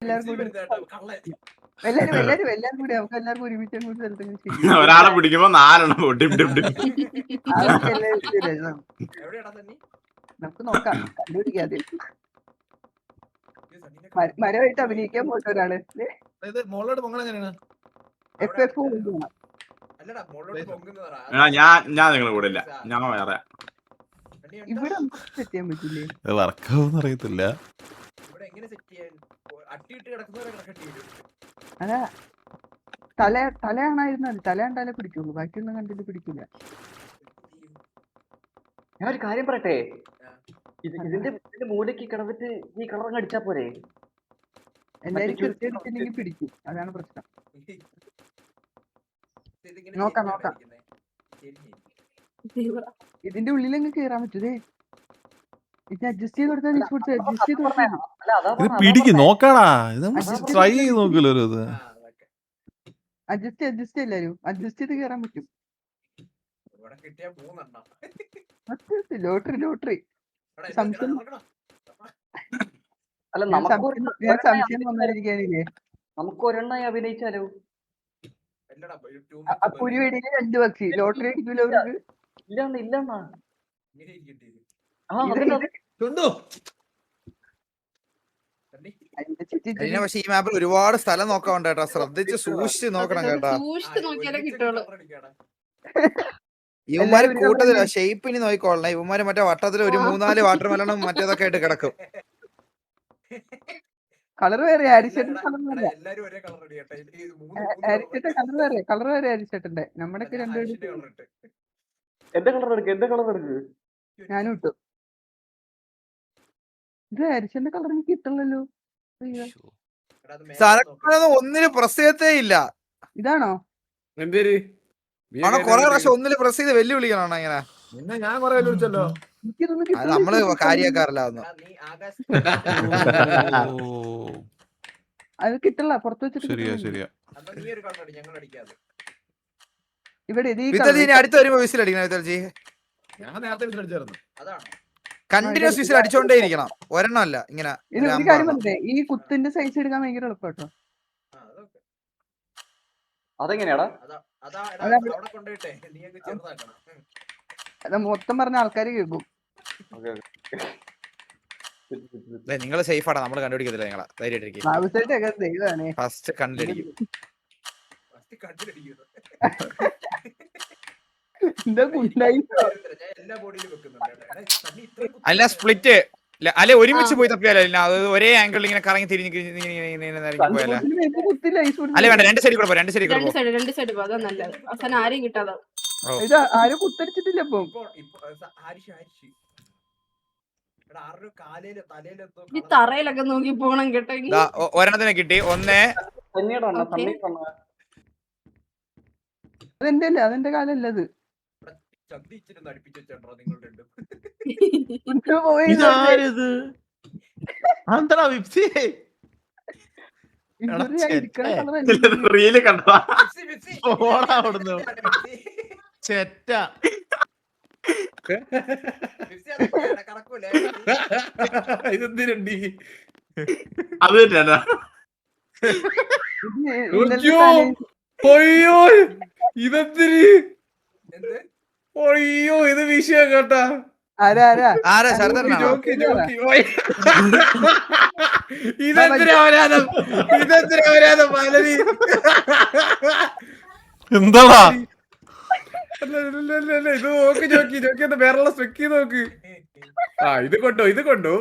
എല്ലാവർക്കും കൂടി എല്ലാരും എല്ലാരും കൂടി നമുക്ക് എല്ലാവർക്കും ഒരുമിച്ച് അങ്ങോട്ട് സ്ഥലത്ത് ഒരാളെ പിടിക്കുമ്പോ 4 ഡിം ഡിം ഡിം. നമുക്ക് നോക്കാം കണ്ടുപിടിക്കാതെ മരമായിട്ട് അഭിനയിക്കാൻ പോയിട്ട് ഒരാള് FF ഞാൻ നിങ്ങളെ കൂടെ ഇല്ല, ഞാൻ വേറെ. ഇവിടെ നമുക്ക് സെറ്റ് ചെയ്യാൻ പറ്റില്ലേ? വർക്കാവെന്ന് അറിയത്തില്ല. അതാ തലയാണായിരുന്നാൽ തലയാണ്ടാലേ പിടിക്കുള്ളൂ, ബാക്കിയൊന്നും കണ്ടിട്ട് പിടിക്കില്ല. ഞാൻ ഒരു കാര്യം പറയട്ടെ, ഇതിന്റെ മൂലക്ക് കിടന്നിട്ട് ഈ കളറങ്ങ് അടിച്ചാ പോരെ? എല്ലാരും കൃത്യമായിട്ടുണ്ടെങ്കിൽ പിടിക്കും, അതാണ് പ്രശ്നം. നോക്കാം നോക്കാം, ഇതിന്റെ ഉള്ളിലങ്ങ് കേറാൻ പറ്റൂതേ. ഇത് അഡ്ജസ്റ്റ് ചെയ്ത് കൊടുത്താൽ അഡ്ജസ്റ്റ് ചെയ്ത് കൊടുക്കണം. ഇത് പിടിക്കും, നോക്കാടാ, ഇത് ട്രൈ ചെയ്ത് നോക്കല്ലോ. ഇത് അഡ്ജസ്റ്റ് എല്ലാരും അഡ്ജസ്റ്റ് ചെയ്ത് കേറാൻ പറ്റും. ലോട്ടറി സംശയം അല്ല, ഞാൻ സംശയം വന്നിരിക്കാനില്ലേ? നമുക്ക് ഒരെണ്ണായി അഭിനയിച്ചാലോ? പുരുവേടിയില് 2 പക്ഷി ലോട്ടറി അടിക്കൂലോ അവർക്ക്? ഇല്ലണ്ണ പക്ഷെ ഈ മാപ്പിൽ ഒരുപാട് സ്ഥലം നോക്കാൻ കേട്ടോ, ശ്രദ്ധിച്ച് സൂക്ഷിച്ച് നോക്കണം കേട്ടോ. ഇവന്മാര് കൂട്ടത്തില്ല ഷേപ്പിന് നോക്കിക്കോളണം. ഇവന്മാര് മറ്റേ വട്ടത്തിൽ ഒരു 3-4 വാട്ടർ മെലണും മറ്റേതൊക്കെ ആയിട്ട് കിടക്കും. കളർ വേറെ, അരിച്ചേട്ടൻ കളർ വേറെ, അരിച്ചേട്ടൻ കളർ വേറെ അരിച്ചേട്ടന്റെ. നമ്മുടെ രണ്ടുപേരും എന്റെ കളർ എടുക്ക്. ഞാനും ഇട്ടു. ഇത് അരിച്ചേട്ടന്റെ കളർ എനിക്ക് കിട്ടണല്ലോ. ഒന്നിനും പ്രസ് ഇല്ല. ഇതാണോ കൊറേ പ്രാവശ്യം ഒന്നില് പ്രസ് ചെയ്ത് വെല്ലുവിളിക്കണോ ഇങ്ങനെ? ഞാൻ കൊറേ വെല്ലുവിളിച്ചല്ലോ. നമ്മള് കാര്യാക്കാറില്ല. അത് കിട്ടില്ല, പുറത്ത് വെച്ചിട്ട്. ശരിയാ. ഇവിടെ അടുത്ത് വരുമ്പോ വിസിൽ അടിക്കണം വിത്തൽജി. ഞാൻ നേരത്തെ വിസിലടിച്ചായിരുന്നു. കണ്ടിന്യൂസ് വിസിൽ അടിച്ചോണ്ടേ ഇരിക്കണം, ഒരെണ്ണം അല്ല ഇങ്ങനെ. ഈ കുത്തിന്റെ സൈസ് എടുക്കാൻ ഭയങ്കര എളുപ്പം കേട്ടോ. അതെങ്ങനെയാടാ? അത് മൊത്തം പറഞ്ഞ ആൾക്കാര് കേൾക്കും. നിങ്ങള് സേഫ് ആടാ, നമ്മള് കണ്ടുപിടിക്കത്തില്ല. നിങ്ങളെ ധൈര്യമായിട്ടിരിക്കും. ഫസ്റ്റ് കണ്ടിടിക്കും. അല്ല സ്പ്ലിറ്റ് അല്ലെ, ഒരുമിച്ച് പോയി തപ്പിയാലോ? അത് ഒരേ ആംഗിളിൽ ഇങ്ങനെ കറങ്ങി തിരിഞ്ഞ് പോയാലോ? അല്ലെ വേണ്ട, 2 സൈഡിൽ കൂടെ പോ. 2 സൈഡിൽ കൂടെ ആരും കുത്തടിച്ചിട്ടില്ല. തറയിലൊക്കെ നോക്കി പോണം കേട്ടോ. ഒരെണ്ണത്തിനെ കിട്ടി. അതെന്റെ അല്ല, അതെന്റെ കാലല്ല. അത് ഇതെന്തിരണ്ടി അത് തന്നെയാ. അയ്യോ ഇതെന്തിരി, അയ്യോ ഇത് വിഷയം കേട്ടാ. എന്താടാ ഇത് നോക്കി ഒന്ന് വേറെ സ്പെക്ക് നോക്ക്. ഇത് കൊണ്ടോ ഇതും കൊണ്ടോ.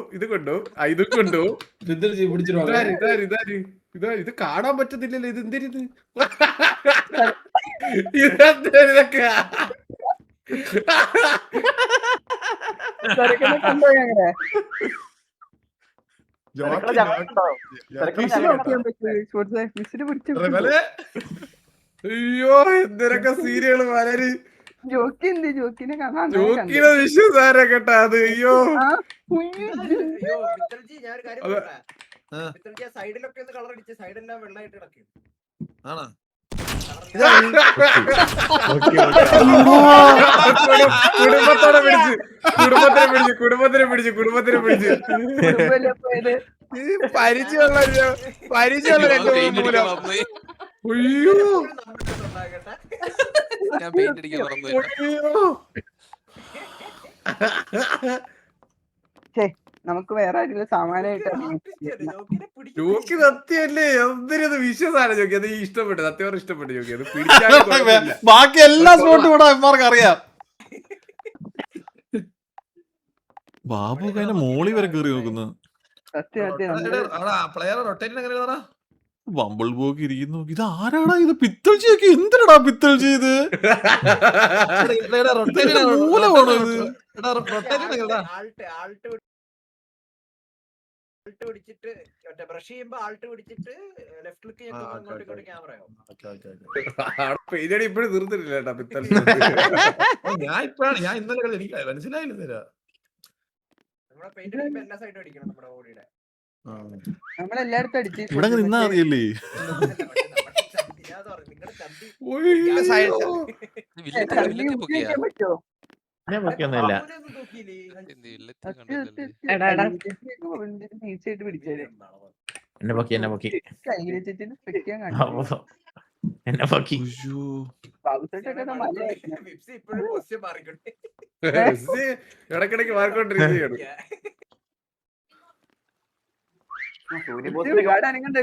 ഇത് കാണാൻ പറ്റത്തില്ലല്ലോ. ഇത് എന്തിരിത്? ഇതൊക്കെ അയ്യോ എന്തിനൊക്കെ സീരിയല് വളരെ ജോക്കിനെ വിശ്വസാരെ കേട്ടാ. അത് അയ്യോ സൈഡിലൊക്കെ കളർ അടിച്ച് സൈഡെല്ലാം വെള്ളമായിട്ട് കിടക്കും. കുടുംബത്തോടെ പിടിച്ച് കുടുംബത്തിനെ പിടിച്ച് കുടുംബമല്ലേ പോയത്? പരിചയമുള്ള രണ്ട് മൂലം. അയ്യോ ഞാൻ പെയിന്റ് അടിക്കാൻ മറന്നു. നമുക്ക് വേറെ ആരെങ്കിലും സാമാനായിട്ട് ജോക്കി സത്യമല്ലേ എന്തിനത് വിശ്വസാണ് ജോക്കി അത് ഇഷ്ടപ്പെട്ടു സത്യം ഇഷ്ടപ്പെട്ടു ജോക്കി അത് പിടിക്കാൻ ബാക്കി എല്ലാ സ്പോട്ടും ഇവിടെ ഇവർക്ക് അറിയാം. ബാബു അതിന്റെ മോളി വരെ കേറി നോക്കുന്നു. ബമ്പിൾ ബോക്ക് ഇരിക്കുന്നു. ഇത് ആരാടാ ഇത്? പിത്തൾ ചെയ്യൊക്കെ എന്തിനാടാ പിത്തൾ ചെയ്ത് മൂലമാണോ ഇത്? ഇപ്പോഴും തീർത്തിട്ടില്ല കേട്ടാ പിത്തൽ. ഞാൻ ഇന്നലെ എനിക്ക് മനസ്സിലായില്ല. നമ്മളെല്ലായിടത്തും അടിച്ച് ഇവിടെ നിന്നാ അറിയല്ലേ? പറ്റുമോ? നീച്ചായിട്ട് പിടിച്ചേരെ കൈരച്ചിട്ട് വെക്കാൻ കാണിച്ചു. ബാബുസേട്ടൊക്കെ ഇടക്കിടക്ക് മാറിക്കൊണ്ടിരിക്കുകയാണ്. ഒരുപാട് അനങ്ങണ്ട്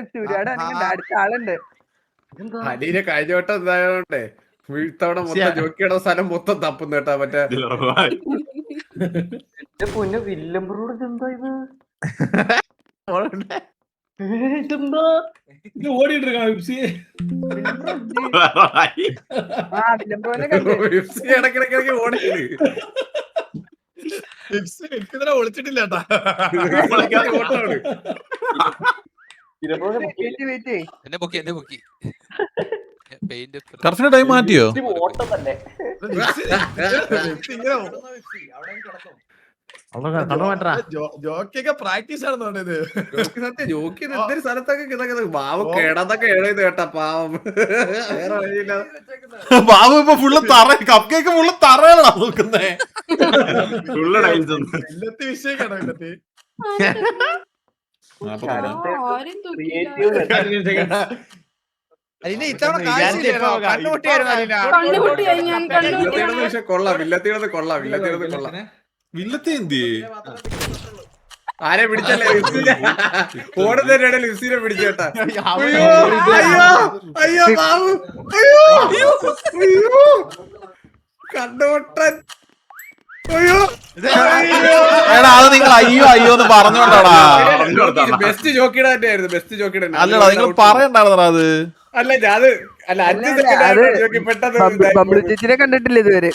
അടുത്ത ആളുണ്ട്. അലീനെ കഴിഞ്ഞ വട്ടം എന്തായതുകൊണ്ടേ ഇത്തവണ മൊത്തം ജോക്കിയുടെ സ്ഥലം മൊത്തം തപ്പുന്നു കേട്ടാ മറ്റേ പൊന്നെ വില്ലംബ്രോട് എന്താ ഇത് ഇടക്കിടക്കിടക്ക് ഓടിയത് ഒളിച്ചിട്ടില്ല എന്നെ പൊക്കി പെയിന്റ് ടർഫിന്റെ ടൈം മാറ്റിയോ? ഓട്ടം തന്നെ ജോക്കിയൊക്കെ പ്രാക്ടീസ് ആണെന്ന് ഇത്. സത്യം ജോക്കി എന്തൊരു സ്ഥലത്തൊക്കെ പാവം കേടതൊക്കെ എഴുതി കേട്ടാ പാവം വേറെ വഴിയില്ല. ബാബു ഇപ്പൊ ഫുള്ള് തറ കപ്പ് കേക്ക് ഫുള്ള് തറയാണോ നോക്കുന്നേ? ഇല്ലത്തെ വിഷയം ഇല്ലത്തെ ആരും തൂക്കിയില്ല. അലിന ഇത്തവണ കാഴ്ചയില്ലായിരുന്നോ? കണ്ണുപൊട്ടിയായിരുന്നു അലിന. കണ്ണുപൊട്ടിയായി ഞാൻ വില്ലത്തിയുടെ പക്ഷെ കൊള്ളാം വില്ലത്തിയുടെ കൊള്ളാം വില്ലത്തെ എന്തി ആരെ പിടിച്ചല്ലേ ഓടുന്നതിന്റെ ഇടയിൽ ലിപ്സിനെ പിടിച്ചേട്ടാ. അയ്യോ അയ്യോ ബാബു അയ്യോ അയ്യോ കണ്ണുപൊട്ടൻ. അയ്യോ എടാ അത് നിങ്ങൾ അയ്യോ അയ്യോ എന്ന് പറഞ്ഞോണ്ടാടാ. ബെസ്റ്റ് ജോക്കിയുടെ തന്നെ ആയിരുന്നു ബെസ്റ്റ് ജോക്കിയുടെ. അല്ലടാ നിങ്ങൾ പറയണ്ടായിരുന്നടാ അത്. അല്ല ഞാൻ അല്ല 5 സെക്കൻഡ് ജോക്കി പെട്ടെന്ന് ചേച്ചിനെ കണ്ടിട്ടില്ല ഇതുവരെ.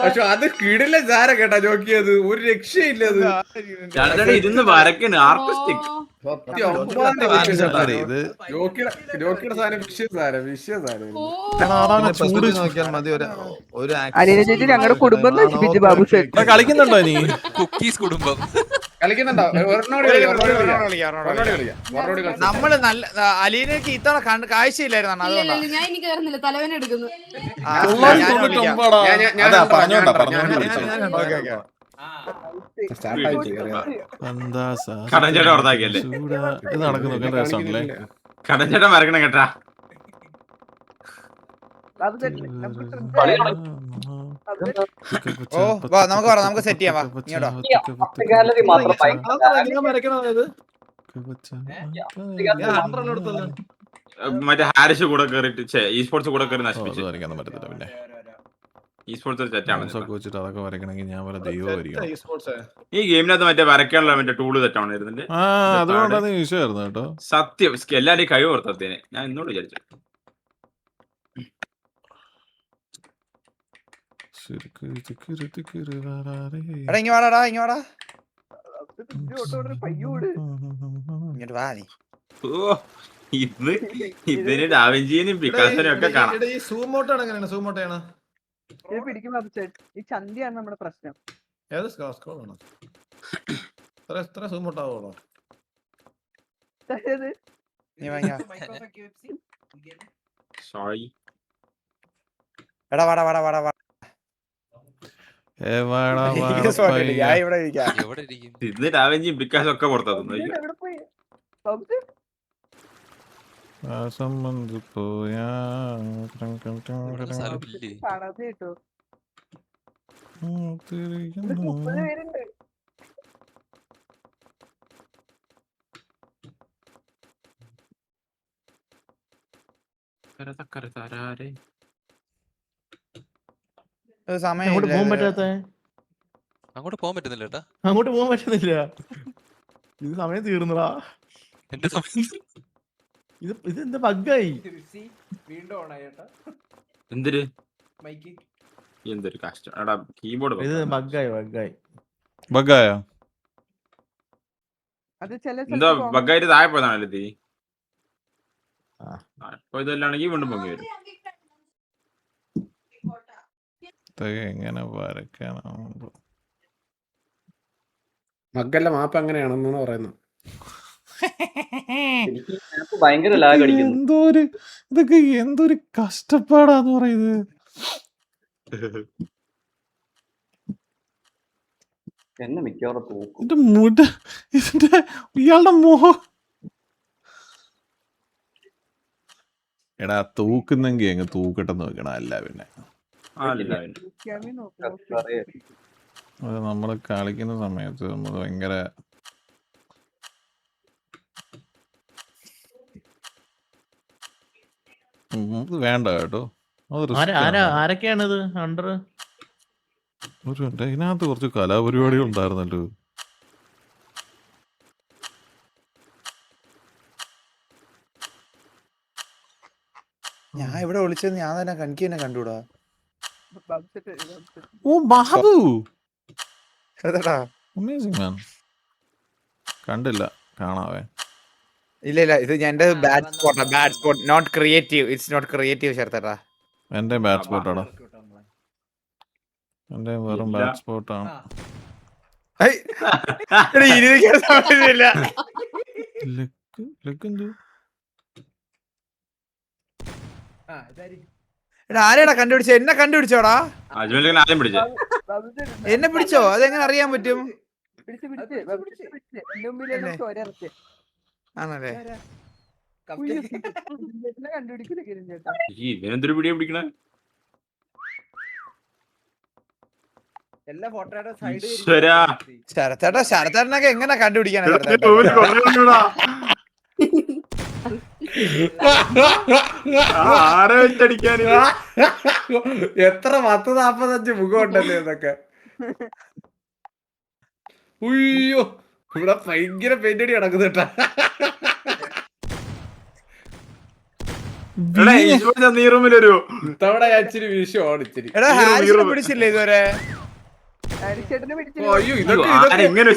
പക്ഷെ അത് കിടില സാര കേട്ടാ ജോക്കിയത് ഒരു രക്ഷയില്ല അത് ഇരുന്ന് വരക്കണ് ആർട്ടിസ്റ്റിക്. ജോക്കിയുടെ സാധനം വിഷയസാരം അലീന ചേച്ചി ഞങ്ങളുടെ കുടുംബം നശിപ്പിച്ചു ബാബു സേട്ട്. കളിക്കുന്നുണ്ടോ നീ? കുക്കീസ് കുടുംബം കളിക്കുന്നുണ്ടോ? നമ്മള് നല്ല അലീനക്ക് ഇത്തവണ കാഴ്ചയില്ലായിരുന്നു അതുകൊണ്ടാണ്. ഞാൻ എനിക്ക് കയറുന്നില്ല തലവേന എടുക്കുന്നു. കടഞ്ചേട്ടൻ പുറത്താക്കിയല്ലേ? ഇത് നടക്കുന്നു രസമാണല്ലേ? കടഞ്ചേട്ടൻ വരക്കണം കേട്ടാ. ബാബു സേട്ട് ഓ വാ നമുക്ക് സെറ്റ് ചെയ്യാം. വാ ഇങ്ങോട്ടോ. മറ്റേ ഹാരിസ് കൂടെ കേറിട്ട് ഈ സ്പോർട്സ് കൂടെ കയറി നശിപ്പിച്ചു. വരയ്ക്കാൻ പറ്റത്തില്ല. പിന്നെ ഈ സ്പോർട്സ് ഒരു തെറ്റാണ്. വെച്ചിട്ട് അതൊക്കെ വരയ്ക്കണമെങ്കിൽ ഞാൻ വല്ല ദൈവമായിരിക്കും. ഈ ഗെയിമിനകത്ത് മറ്റേ വരയ്ക്കാനുള്ള മറ്റേ ടൂള് തെറ്റാണ് ഇരുന്നിട്ട്. അതുകൊണ്ടാണ് വിഷയമായിരുന്നു കേട്ടോ. സത്യം എല്ലാവരുടെയും കഴിവ് പുറത്തേനെ ഞാൻ എന്നോട് വിചാരിച്ചു. എടാ ഇങ്ങ് വാടാ ഇങ്ങോട്ട് വാ നീ. ഓ ഇതിന് ഡാവിഞ്ചിനും പിക്കാസോനും ഒക്കെ കാണാം. പിടിക്കും ബാബു സേട്ട്. ഈ ചന്തിയാണ് നമ്മുടെ പ്രശ്നം. നീ വാ സോറി. എടാ വാടാ വാടാ വാടാ വാടാ. എനിക്ക് spot ഇല്ല. ഞാൻ ഇവിടെ ഇരിക്കാം. എവിടെ ഇരിക്കും ഇന്ന് ഡാവഞ്ചി ബ്രിക്കാസ് ഒക്കെ പുറത്താക്കുന്നു. എവിടെ പോയി സൗത്ത് സ്ഥലമില്ലേ കാണാതെ കേട്ടോ. ഇവിടെ 30 പേരുണ്ട്. സമയം അങ്ങോട്ട് പോകാൻ പറ്റാത്ത അങ്ങോട്ട് പോകാൻ പറ്റുന്നില്ല ഏട്ടാ അങ്ങോട്ട് പോകാൻ പറ്റുന്നില്ല. ഇത് സമയം തീർന്നടാ. എന്റെ സമയം ഇത് എന്താ ബഗ്ഗായി? വീണ്ടും ഓണായിട്ടാ എന്തൊരു മൈക്ക് എന്തൊരു കഷ്ടം. എടാ കീബോർഡ് ഇത് ബഗ്ഗായി. ബഗ്ഗായോ? അത് ചില എന്താ സ്ഥലത്ത് ബഗ്ഗായിട്ട് താഴെ പോയതാണല്ലേ തീ. ആ. അപ്പൊ ഇതല്ലാണെങ്കിൽ വീണ്ടും പൊങ്ങി വരും. എങ്ങനെ വരയ്ക്കണം? മഗ്ഗല്ല മാപ്പ് അങ്ങനെയാണെന്നാണ് പറയുന്നത്. എനിക്ക് ഇതിനകത്ത് ഭയങ്കര ലാഗ് അടിക്കുന്നു. ഇതൊക്കെ എന്തൊരു കഷ്ടപ്പാടാന്ന് പറയുന്നത്. എന്നെ മിക്കവാറും തൂക്കും. ഇതിന്റെ ഇയാളുടെ മുഖം. എടാ തൂക്കുന്നെങ്കി അങ്ങ് തൂക്കട്ടെന്ന് നോക്കണം. അല്ല പിന്നെ ക്യാമി നോക്കും. അത് നമ്മള് കളിക്കുന്ന സമയത്ത് നമ്മൾ ഭയങ്കര ഇത് വേണ്ട കേട്ടോ. അത് risk ആണ്. ആരൊക്കെയാണിത് അണ്ടർ? ഒരു മിനിറ്റ്, ഇതിനകത്ത് കുറച്ച് കലാപരിപാടികൾ ഉണ്ടായിരുന്നല്ലോ. ഞാൻ ഇവിടെ വിളിച്ചത് ഞാൻ തന്നെ കണിക്ക് തന്നെ കണ്ടുകൂടാ. ഓ ബാബു, അതെടാ അമേസിംഗ് മാൻ. കണ്ടില്ല, കാണാവേ. ഇല്ല ഇല്ല, ഇത് എന്റെ ബാഡ് സ്പോട്ടാ. Bad spot, not creative. It's not creative ചേർത്തട്ടാ. എന്റെ ബാഡ് സ്പോട്ടാടാ. എന്റെ വെറും ബാഡ് സ്പോട്ടാണ്. സമയമില്ല. എടാ ആരെടാ കണ്ടുപിടിച്ചോ? എന്നെ കണ്ടുപിടിച്ചോടാ? അജ്മലിനെ ആദ്യം പിടിച്ചേ. എന്നെ പിടിച്ചോ? അതെങ്ങനെ അറിയാൻ പറ്റും? ആണല്ലേ? ഇവനെന്തൊരു പിടിയെ പിടിക്കണേ? എല്ലാ ഫോട്ടോയുടെ സൈഡ് ഈശ്വരാ. ശരത്തേട്ടനൊക്കെ എങ്ങനെ കണ്ടുപിടിക്കാനാ ശരത്തേട്ടാ? ആരെ വെച്ചടിക്കാൻ എത്ര 10-45 മുഖം ഉണ്ടല്ലേ ഇതൊക്കെ. ഉയ്യോ, ഇവിടെ ഭയങ്കര പെയിന്റടി നടക്കുന്നുട്ടാ. നീ റൂമിലൊരു ഇത്തവണ ഞാൻ ഇച്ചിരി വീശു ഓടിച്ചിരി. എടാ ഹാരിസിനെ പിടിച്ചില്ലേ ഇതുവരെ? അയ്യോ, എങ്ങനെ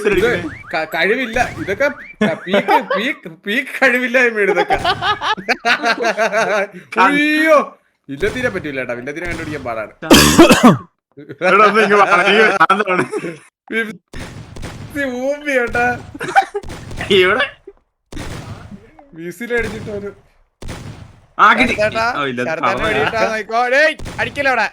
കഴിവില്ല. ഇതൊക്കെ പീക്ക് കഴിവില്ലായ്മ ഇതൊക്കെ. അയ്യോ, വില്ലത്തിനെ പറ്റൂല കേട്ടാ. വില്ലത്തിനെ കണ്ടുപിടിക്കാൻ പാടാണ്. ഊമ്പി കേട്ടാ. ഇവിടെ വീസിലടിച്ചിട്ട് ഒരു അടിക്കലോടെ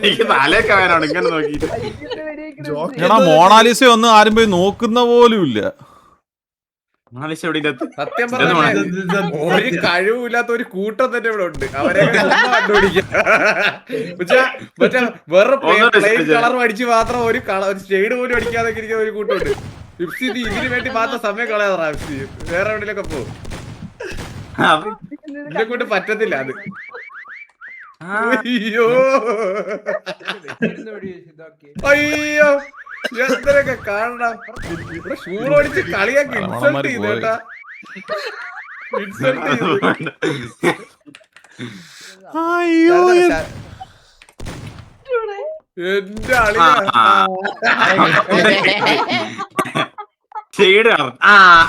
എനിക്ക് തലയൊക്കെ വേനാണ് ഇങ്ങനെ നോക്കിട്ട്. എടാ മൊണാലിസ ഒന്നും ആരും പോയി നോക്കുന്ന പോലും ഇല്ല. സത്യം പറഞ്ഞ ഒരു കഴിവില്ലാത്ത ഒരു കൂട്ടം തന്നെ ഇവിടെ ഉണ്ട്. അവരെ കണ്ടുപിടിക്കാം. മറ്റേ വേറെ പ്ലെയിൻ കളർ അടിച്ച് മാത്രം ഒരു ഷെയ്ഡ് പോലും അടിക്കാതെ ഇരിക്കുന്ന ഒരു കൂട്ടമുണ്ട്. ഫിഫ്സി ഇതിന് വേണ്ടി മാത്രം സമയം കളയാറാ. ഫിഫ്സി വേറെ എവിടെയൊക്കെ പോകും. ഇതിനെ കൊണ്ട് പറ്റത്തില്ല അത്. അയ്യോ അയ്യോ, എത്രയൊക്കെ കാണണം. ഇവിടെ ഷൂൾ ഓടിച്ച് കളിയാക്കി ഇൻസൾട്ട് ചെയ്തു കേട്ടാ. ഇൻസൾട്ട് ചെയ്തു. അയ്യോ എന്റെ അളിയ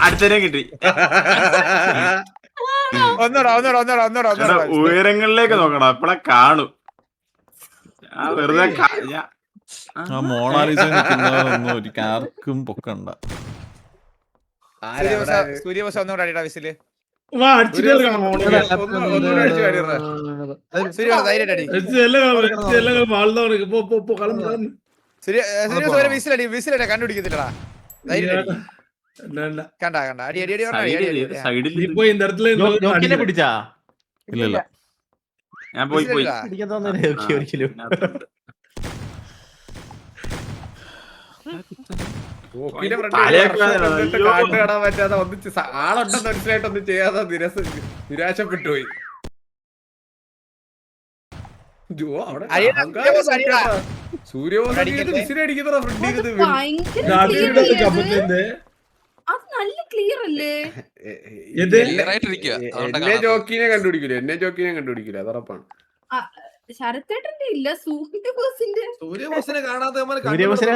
അടുത്തന്നെ കിട്ടി. ഉയരങ്ങളിലേക്ക് നോക്കണം, അപ്പളെ കാണും. ഞാൻ വെറുതെ ആ മൊണാലിസ നിൽക്കുന്നതൊന്നും ഒരു ആർക്കും പൊക്കണ്ട. സൂര്യബോസ് ഒന്നുകൂടെ അടിയടാ വിസില്. ഒന്നുകൂടെ അടിച്ചു കാണിയറാ. സൂര്യബോസ് ധൈര്യമായിട്ട് അടി. സൂര്യബോസ് ഒരു വിസിലടി കണ്ടുപിടിക്കത്തില്ലടാ. ധൈര്യമായിട്ട് അടി. കണ്ട അടി അടി അടി പറഞ്ഞ അടി അടി. സൈഡിൽ പിടിച്ചാ ഇല്ലല്ല ഞാൻ പോയി പിടിക്കാൻ തോന്നുന്നില്ല ഒരിക്കലും. ഓക്കിന്റെ ഫ്രണ്ട് കാട്ട് കാണാൻ പറ്റാതെ ഒന്നിച്ച് ആളുണ്ടെന്ന് മനസ്സിലായിട്ട് ഒന്നും ചെയ്യാതെ നിരാശപ്പെട്ടു പോയി. സൂര്യബോസ് വിസിലടിക്കുന്ന ഫ്രണ്ട് അത് നല്ല ക്ലിയർ അല്ലേ? എന്നെ ജോക്കിനെ കണ്ടുപിടിക്കൂല അത് ഉറപ്പാണ്. ശരത്തേട്ടന്റെ ഇല്ല, സൂര്യബോസിന്റെ. സൂര്യബോസിനെ കാണാതെ നമ്മള് സൂര്യബോസിനെ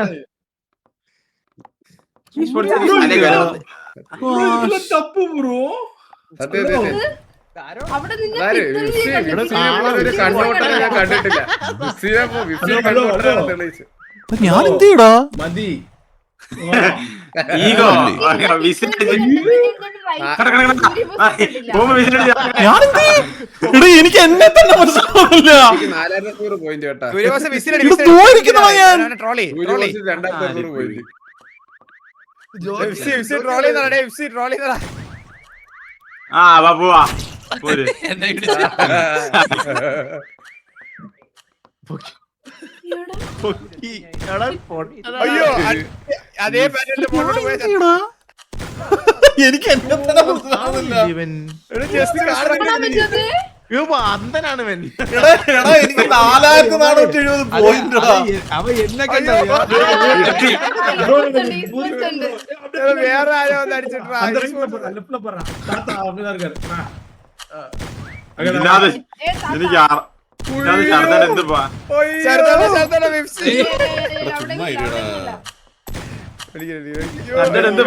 അവിടെ നിന്ന് കണ്ടോട്ടം ഞാൻ കണ്ടിട്ടില്ല. ഞാൻ എന്ത് ചെയ്യടാ മതി. ഈഗോ ഞാൻ എന്ത് എടാ എനിക്ക് എന്നെ തന്നെ മനസ്സിലാവുന്നില്ല. 4600 പോയിന്റ് കേട്ടാ. സൂര്യബോസ് വിസിലടി ഇത് പോയിരിക്കുന്നതാ ഞാൻ. Trolley Suryabose 2600 point. Trolley trolley ആ ബാബുവാ പോര്. എന്നെ ഇടിച്ച്. അയ്യോ അതേ പാറ്റേണിൽ മുന്നോട്ട് പോയ എടാ, എനിക്ക് എന്നെ തന്നെ മനസ്സിലാവുന്നില്ല. അന്തനാണ് ഇവൻ. എടാ എനിക്ക് 4470 പോയിന്റ്. അവ എന്നെ വേറെ ആരോ ഒന്ന് അടിച്ചിട്ടാ. എനിക്ക് എന്ത് പോവാ എന്ത്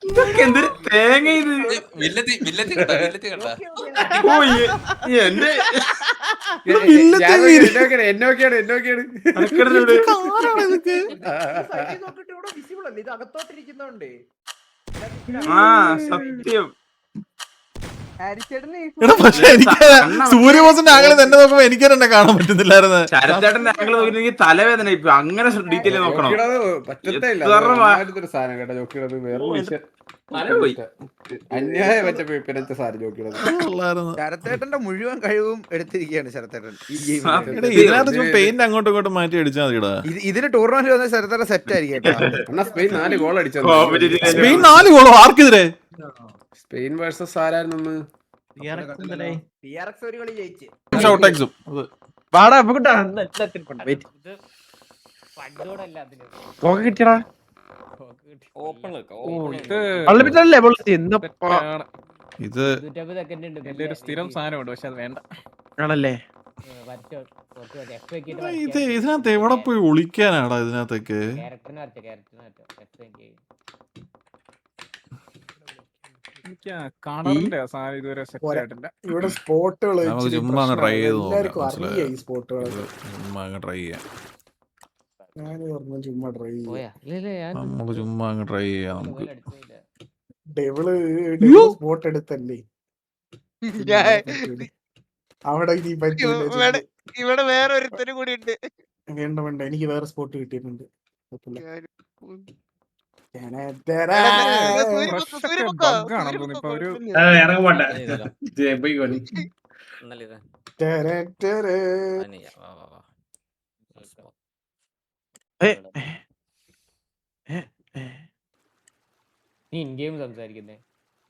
ഇതൊക്കെ എന്തൊരു തേങ്ങ ഇത്. വില്ലത്തി കണ്ട എന്റെ എന്നൊക്കെയാണ് ഇത് അകത്തോട്ടിരിക്കുന്നോണ്ട് ആ സത്യം. എടാ പക്ഷെ എനിക്ക് സൂര്യബോസിന്റെ ആംഗിൾ തന്നെ നോക്കുമ്പോ എനിക്ക് തന്നെ കാണാൻ പറ്റുന്നില്ലായിരുന്നു. ശരത്തേട്ടന്റെ ആംഗിൾ നോക്കിയിരുന്നെങ്കിൽ തലവേദന. ഇപ്പൊ അങ്ങനെ ഡീറ്റെയിൽ നോക്കണം. സാധനം കേട്ടോ ജോക്കിടത് വേറെ പോയി. അന്യായം പറ്റ പിന്നത്തെ സാധനം ജോക്കിടത്. ശരത്തേട്ടന്റെ മുഴുവൻ കഴിവും എടുത്തിരിക്കുകയാണ് ശരത്തേട്ടൻ ഈ ഇതിനകത്ത് പെയിന്റ് അങ്ങോട്ടും ഇങ്ങോട്ടും മാറ്റി അടിച്ചാൽ മതിടാ. ഇതിന് ടൂർണമെന്റ് വന്ന ശരത്തേട്ടൻ സെറ്റ് ആയിരിക്കും. എന്നാ സ്പെയിൻ 4 ഗോൾ അടിച്ചത്. സ്പെയിൻ 4 ഗോളോ ആർക്കെതിരെ? സ്പെയിൻ വേഴ്സസ് ആരായിരുന്നു? ഒരു കളി ജയിച്ച്. ഷോട്ടെക്സും കിട്ടിയടാ ഇത് സ്ഥിരം സാധനമുണ്ട് പക്ഷെ അത് വേണ്ട ആണല്ലേ. ഇത് ഇതിനകത്ത് എവിടെ പോയി ഒളിക്കാനാടാ ഇതിനകത്തേക്ക്? ഇവിടെ സ്പോട്ടുകൾ നമുക്ക് ചുമ്മാ ഒന്ന് ട്രൈ ചെയ്ത് നോക്കാം. ചുമ്മാ അങ്ങ് ട്രൈ ചെയ്യാം. നമ്മള് ചുമ്മാ അങ്ങ് ട്രൈ ചെയ്യാം. നമുക്ക് സ്പോട്ട് എടുത്തല്ലേ അവിടെ ഇവിടെ വേറെ ഒരുത്തരും കൂടി ഉണ്ട്. വേണ്ട എനിക്ക് വേറെ സ്പോട്ട് കിട്ടിയിട്ടുണ്ട്.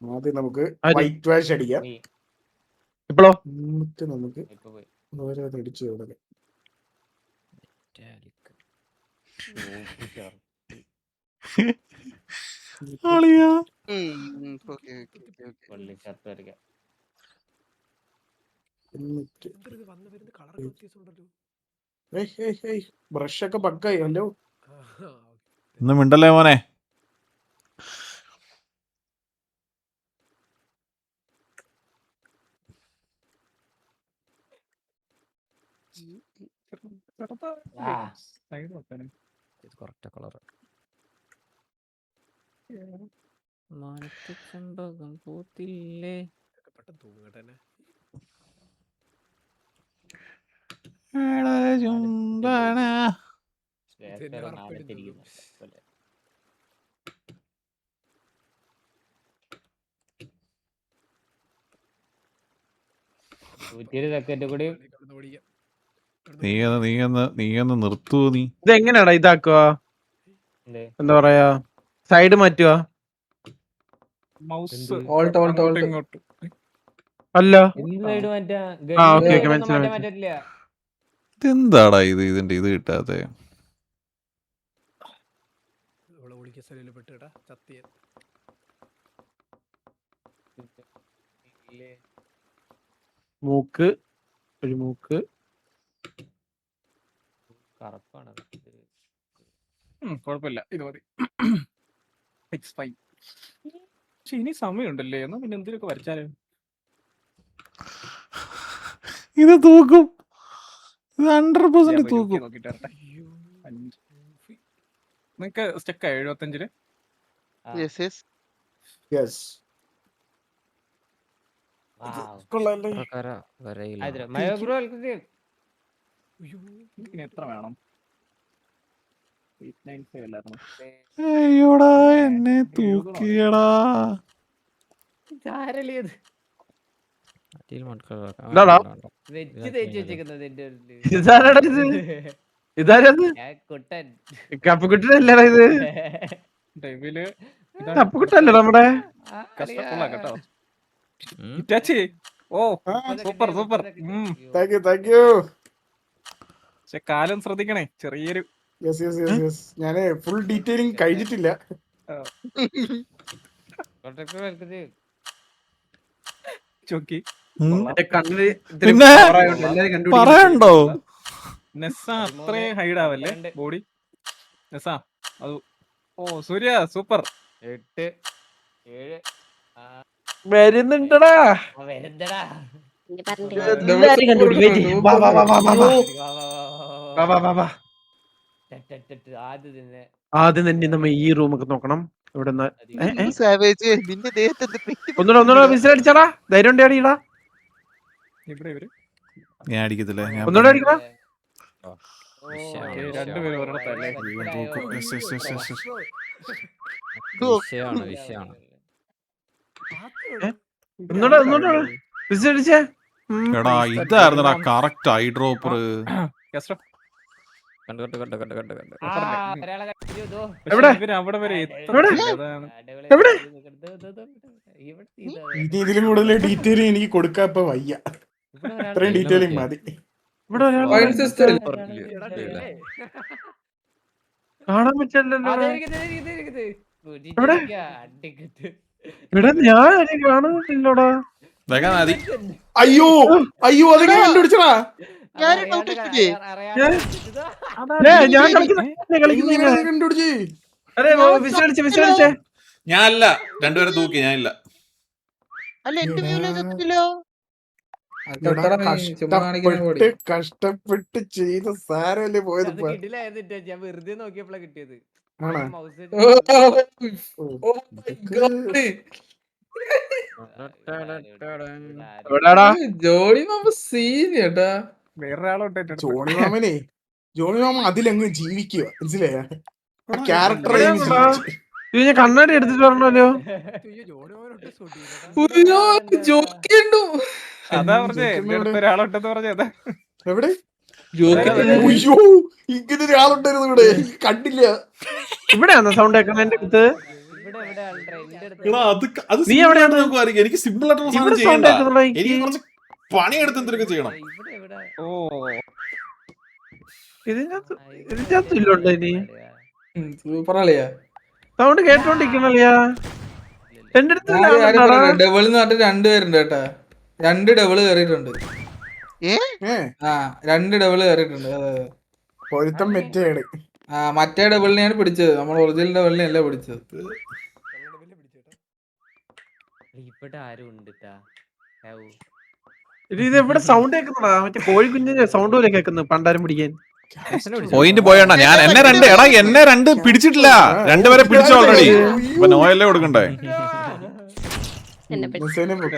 ആദ്യം നമുക്ക് വൈറ്റ് വാഷ് അടിക്കാം. ഇപ്പോഴോ നമുക്ക് ഓരോ അടിച്ചു കൊടുക്കാം. ബ്രഷ് ഒക്കെ പക്കായി. ഹലോ ഒന്നും മിണ്ടല്ലേ മോനെ. ചെമ്പകം പൂത്തില്ലേ. നീയൊന്ന് നിർത്തൂ നീ. ഇത് എങ്ങനെയാടാ ഇതാക്കുക? എന്താ പറയാ, സൈഡ് മാറ്റുക? അല്ല ഓക്കെ ഓക്കെ മനസ്സിലായി. ഇതെന്താടാ ഇതിന്റെ ഇത് കിട്ടാതെ? മൂക്ക്, ഒരു മൂക്ക്. കുഴപ്പമില്ല, ഇത് മതി. It's fine. പക്ഷെ ഇനി സമയമുണ്ടല്ലേ, എന്നാ പിന്നെ എന്തിനൊക്കെ വരച്ചാലോ? ഇത് തൂക്കും, ഇത് 100% തൂക്കും. നിങ്ങക്ക് സ്റ്റെക്കായോ 75-ല്? കൊള്ളാല്ലേ? ഇനി എത്ര വേണം? 895 അല്ലായിരുന്നു. അയ്യോടാ എന്നെ തൂക്കിയടാ. ഇതാരത്? കപ്പുകുട്ടനല്ലടാ ഇത്. ഡെവില് കപ്പുകുട്ടല്ലേ നമ്മുടെ? കഷ്ടമുള്ള കേട്ടോ. ഇറ്റാച്ചി, ഓ സൂപ്പർ സൂപ്പർ. Thank you. പക്ഷെ കാലം ശ്രദ്ധിക്കണേ, ചെറിയൊരു ഞാന് ഫുൾ ഡീറ്റെയിലിംഗ് കഴിഞ്ഞിട്ടില്ല. ചോക്കി കണ്ണിന് പിന്നെ പറയണ്ടോ? നെസ്സ അത്രയും ഹൈഡ് ആവല്ലേ ബോഡി. നെസ്സ അത്, ഓ സൂര്യ സൂപ്പർ. 8 7 വരുന്നുണ്ടടാ. ആദ്യം തന്നെ നമ്മ ഈ റൂമൊക്കെ നോക്കണം. ഇവിടെ ഒന്നുകൂടെ വിസിലടിച്ചാടാ. ധൈര്യം ഉണ്ടേ അടിയടാ. ഞാൻ അടിക്കത്തില്ല. ഒന്നുകൂടെ അടിക്കടാ. രണ്ടുപേരും ഒരിടത്തല്ലേ? ഒന്നുകൂടെ വിസിലടിച്ചേ. എടാ ഇതായിരുന്നടാ കറക്റ്റ് ഐ ഡ്രോപ്പർ. അവിടെ വരെ ഇതിലും കൂടുതൽ ഡീറ്റെയിൽ എനിക്ക് കൊടുക്കാൻ ഇപ്പൊ വയ്യ. ഇത്രയും ഡീറ്റെയിലിംഗ് മതി. കാണാൻ പറ്റില്ലല്ലോ. ഇവിടെ ഞാൻ കാണുന്നില്ലോടാ. അയ്യോ അയ്യോ, അതെങ്ങനെ കണ്ടുപിടിച്ചടാ? ഞാൻ കണ്ടുപിടിച്ച് വിസിലടിച്ചേ. ഞാനല്ല, രണ്ടുപേരെ തൂക്കി. ഞാനില്ല. കഷ്ടപ്പെട്ട് ചെയ്ത സാരല്ലേ പോയത്. ഞാൻ വെറുതെ നോക്കിയപ്പോഴാ കിട്ടിയത്. ജോണി മാമ സീൻ കേട്ടാ. വേറൊരാളോട്ടെ ജോണി മാമനെ, ജോണി മാമ അതിലങ്ങ് ജീവിക്കുക, മനസ്സിലായ? ക്യാരക്ടർ ഞാൻ കണ്ണാടി എടുത്തിട്ട് പറഞ്ഞല്ലോ. അതാ പറഞ്ഞേ, എന്റെ അടുത്ത് ഒരാളോട്ടെന്ന് പറഞ്ഞതാ. എവിടെ? അയ്യോ, ഇങ്ങനെ ഒരാളുണ്ടായിരുന്നു ഇവിടെ, കണ്ടില്ല. ഇവിടെയാണോ സൗണ്ട് കേൾക്കുന്നത് എന്റെ അടുത്ത്? നീ എവിടെയാണ്? എനിക്ക് സിമ്പിൾ ആയിട്ടുള്ള സാധനം ചെയ്യണ്ട. എനിക്ക് കുറച്ച് പണിയെടുത്ത് എന്തൊക്കെ ചെയ്യണം. ഓ ഇതിനകത്ത് ഇല്ലോണ്ടോ ഇനി? സൂപ്പറാളിയാ. സൗണ്ട് കേട്ടോണ്ടിരിക്കണല്ലയാ. എന്റെ അടുത്ത് ഡബിൾ രണ്ടുപേരുണ്ട് കേട്ടാ. 2 ഡബിള് കയറിയിട്ടുണ്ട്. ആ 2 ഡബിള് കയറിയിട്ടുണ്ട്. പൊരുത്തം മെറ്റേഡ്. ആ മറ്റേ ഡബിളിനെയാണ് പിടിച്ചത്, നമ്മൾ ഒറിജിനൽ ഡബിളിനെ അല്ല പിടിച്ചത്. ഇവിടെ ആരും ഉണ്ട്. ഇത് എവിടെ സൗണ്ട് കേൾക്കുന്നടാ? മറ്റേ കോഴിക്കുഞ്ഞിന്റെ സൗണ്ട് പോലെ കേൾക്കുന്നു. പണ്ടാരം പിടിക്കാൻ പോയിന്റ് പോയണ്ട ഞാൻ എന്നെ രണ്ട് പിടിച്ചിട്ടില്ല, രണ്ടുപേരെ പിടിച്ചു ഓൾറെഡി. ഇപ്പൊ നോയല്ലേ കൊടുക്കണ്ടേ? നെസേനെ പൊക്കി.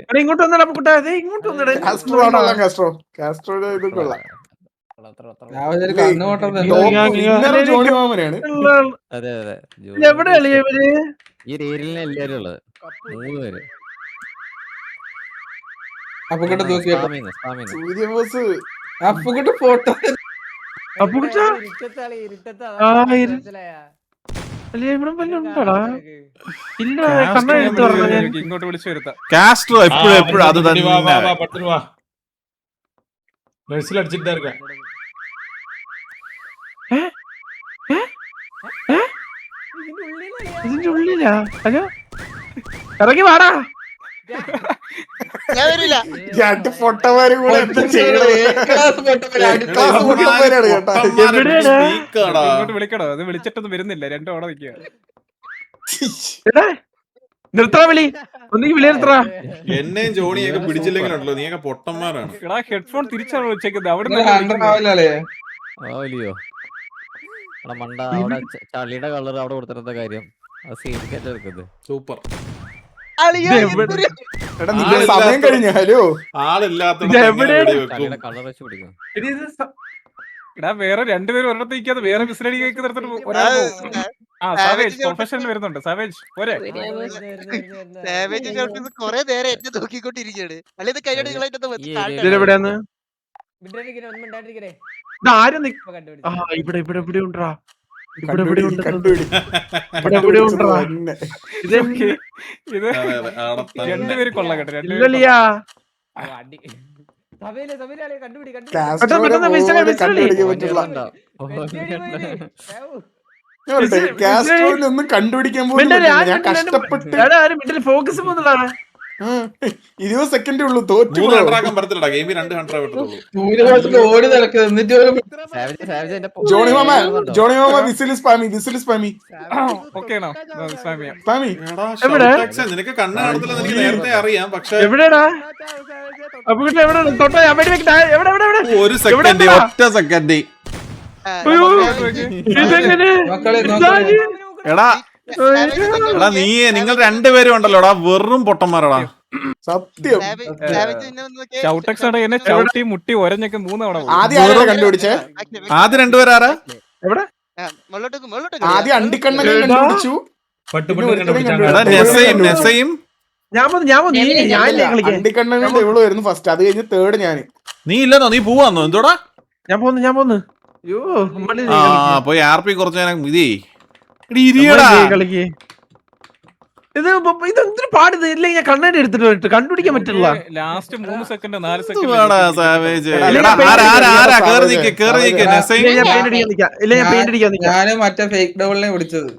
എടാ, ഇങ്ങോട്ട് വന്നടാ കുട്ടാ, ഇങ്ങോട്ട് വന്നടാ. കാസ്ട്രോ ആണല്ലോ, കാസ്ട്രോയുടെ ഇത് കൊള്ളാം. ജോണി മാമനാണ്. അതെ അതെ എവിടെ അളിയ ഇവര്? ഈ ഏരിയയിലെ എല്ലാരും ഉള്ളത് 3 പേര്. സൂര്യബോസ് ഫോട്ടോ അപ്പുകുട്ടാ അളിയ ഇവിടെ വല്ല ഉണ്ടോടാ? ഇല്ല, കണ്ണ എടുത്ത് പറഞ്ഞു. ഇങ്ങോട്ട് വിളിച്ചു വരുത്താം. കാസ്ട്രോ എപ്പോഴും അത് തന്നെ. അടിച്ചിട്ടാ ഇതിന്റെ ഉള്ളിലാ? ഹലോ, ഇറങ്ങി വാടാ. രണ്ട് പൊട്ടന്മാരും കൂടെ എന്താ ചെയ്യണേ? ഇങ്ങോട്ട് വിളിക്കണോ? അത് വിളിച്ചിട്ടൊന്നും വരുന്നില്ല, രണ്ടും അവിടെ നിൽക്കുക. നിർത്തറ വിളി, ഒന്നെങ്കിൽ വിളി നിർത്തറ. എന്നെയും ജോണിയൊക്കെ പിടിച്ചില്ലെങ്കിലുണ്ടല്ലോ, നീയൊക്കെ പൊട്ടന്മാരാണ്. എടാ ഹെഡ്ഫോൺ തിരിച്ചാണ് വെച്ചേക്കുന്നത്. അവിടെ മണ്ട അവിടെ ചളിയുടെ കളർ അവിടെ കൊടുത്തിരുന്ന കാര്യം അത് സീരിയസ് എടുക്കുന്നത്. സൂപ്പർ. എടാ നിന്റെ സമയം കഴിഞ്ഞ. ഹലോ, ആളില്ലാത്ത ചളിയുടെ കളർ വെച്ച് പിടിക്കും. എടാ വേറെ രണ്ടുപേരും ഒരിടത്ത് നിൽക്കാതെ വേറെ മിസ്ലടി കേക്ക് നിർത്തിട്ട് സാവേജ് പ്രൊഫഷണൽ വരുന്നുണ്ട്. സാവേജ് പോരെ? കൊറേ നേരം എന്നെ നോക്കിക്കൊണ്ടിരിക്കുകയാണ്. അല്ലെങ്കിൽ കൈയ്യടി എവിടെയാന്ന് ആരും ഇവിടെ ഇവിടെ ഇവിടെ ഉണ്ടാ, ഇവിടെ ഇവിടെ ഉണ്ട്, ഇവിടെ ഇവിടെ ഉണ്ടാ. ഇത് രണ്ടുപേരും കൊള്ളാം കേട്ടോ. ഇല്ലല്ലയാ കാസ്ട്രോയിലൊന്നും കണ്ടുപിടിക്കാൻ പോലും ഞാൻ കഷ്ടപ്പെട്ട് ഫോക്കസ് പോകുന്നതാ. 20 സെക്കൻഡേ ഉള്ളൂ, തോറ്റു. ജോണി മാമ വിസിൽ സ്പാമി. നിനക്ക് കണ്ണ് കാണത്തില്ല, എനിക്ക് നേരത്തെ അറിയാം. പക്ഷെ എവിടെയാടാ? ഒരു സെക്കൻഡ്, ഒറ്റ സെക്കൻഡ്. എടാ നിങ്ങൾ രണ്ടുപേരും ഉണ്ടല്ലോടാ, വെറും പൊട്ടന്മാരാടാ. സത്യം. ചൗട്ടക്സ് എന്നെ ചവിട്ടി മുട്ടി ഒരഞ്ഞൊക്കെ 3 തവണ ആദ്യം കണ്ടുപിടിച്ചേ. ആദ്യം രണ്ടുപേരാരാ? എവിടെ? ആദ്യം അണ്ടിക്കണ്ണനെ കണ്ടുപിടിച്ചു. നെസയും അണ്ടിക്കണ്ണനുണ്ട് ഇവള് വരുന്നു ഫസ്റ്റ്. അത് കഴിഞ്ഞ് തേർഡ് ഞാന്. നീ ഇല്ലെന്നോ? നീ പോവാന്നോ? എന്തോടാ? ഞാൻ പോന്ന്. പോയി ആർപി കുറച്ച് നേരം ഇത് ഇതെന്തൊരു പാടിത് ഇല്ല. ഞാൻ കണ്ണാടി എടുത്തിട്ട് കണ്ടുപിടിക്കാൻ പറ്റില്ല. ലാസ്റ്റ് 3 സെക്കൻഡ് 4 സെക്കൻഡ് മറ്റേ ഫേക്ക് ഡബിളിനെ വിളിച്ചത്.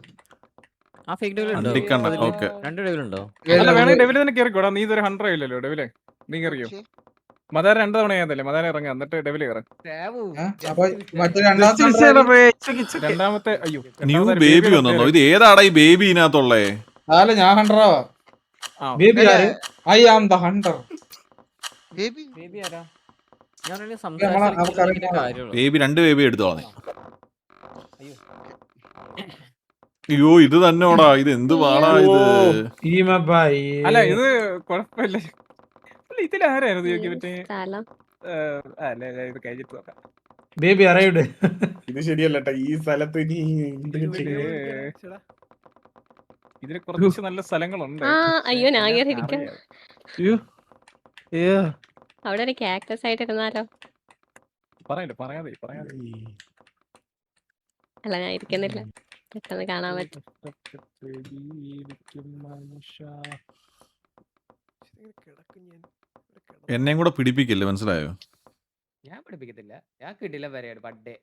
വേണമെങ്കിൽ ഡെവിലെ തന്നെ കേറിക്കോടാ. നീ ഇതൊരു 100 ആയില്ലല്ലോ ഡെവിലെ, നീ കയറിയോ? മതാര 2 തവണ ചെയ്യാന്നല്ലേ? മതാര ഇറങ്ങാം, എന്നിട്ട് ഡെവില് കയറാം. രണ്ടാമത്തെ അയ്യോ ന്യൂ ബേബി വന്നോ? ഇത് ഏതാടാ ഈ ബേബി ഇതിനകത്തുള്ളേ? ഞാൻ ഹണ്ടറാ. I am the hunter. Baby 2 baby എടുത്തോ? അയ്യോ ഇത് തന്നെയോടാ, ഇത് എന്ത് പാടാ ഇത്. അല്ല ഇത് കൊഴപ്പില്ല. ഇതിലാരായിരുന്നു ചോദിക്കാൻ പറ്റേ? അല്ല ഇത് കഴിഞ്ഞിട്ട് നോക്കാം. ബേബി അറിയൂടെ? ഇത് ശരിയല്ലട്ടാ, ഈ സ്ഥലത്ത് ഇനി ഇതിന് കുറച്ച് നല്ല സ്ഥലങ്ങളുണ്ട്. അയ്യോ ഞാൻ അവിടെ ഒരു കാക്ടസ് ആയിട്ട് ഇരുന്നാലോ? പറയാതെ അല്ല ഞാൻ ഇരിക്കുന്നില്ല, പെട്ടെന്ന് കാണാൻ പറ്റും. എന്നെയും കൂടെ പിടിപ്പിക്കില്ലേ, മനസ്സിലായോ? ഞാൻ പഠിപ്പിക്കത്തില്ല, ഞാൻ കിട്ടില്ല വരെയാണ് പണ്ടേ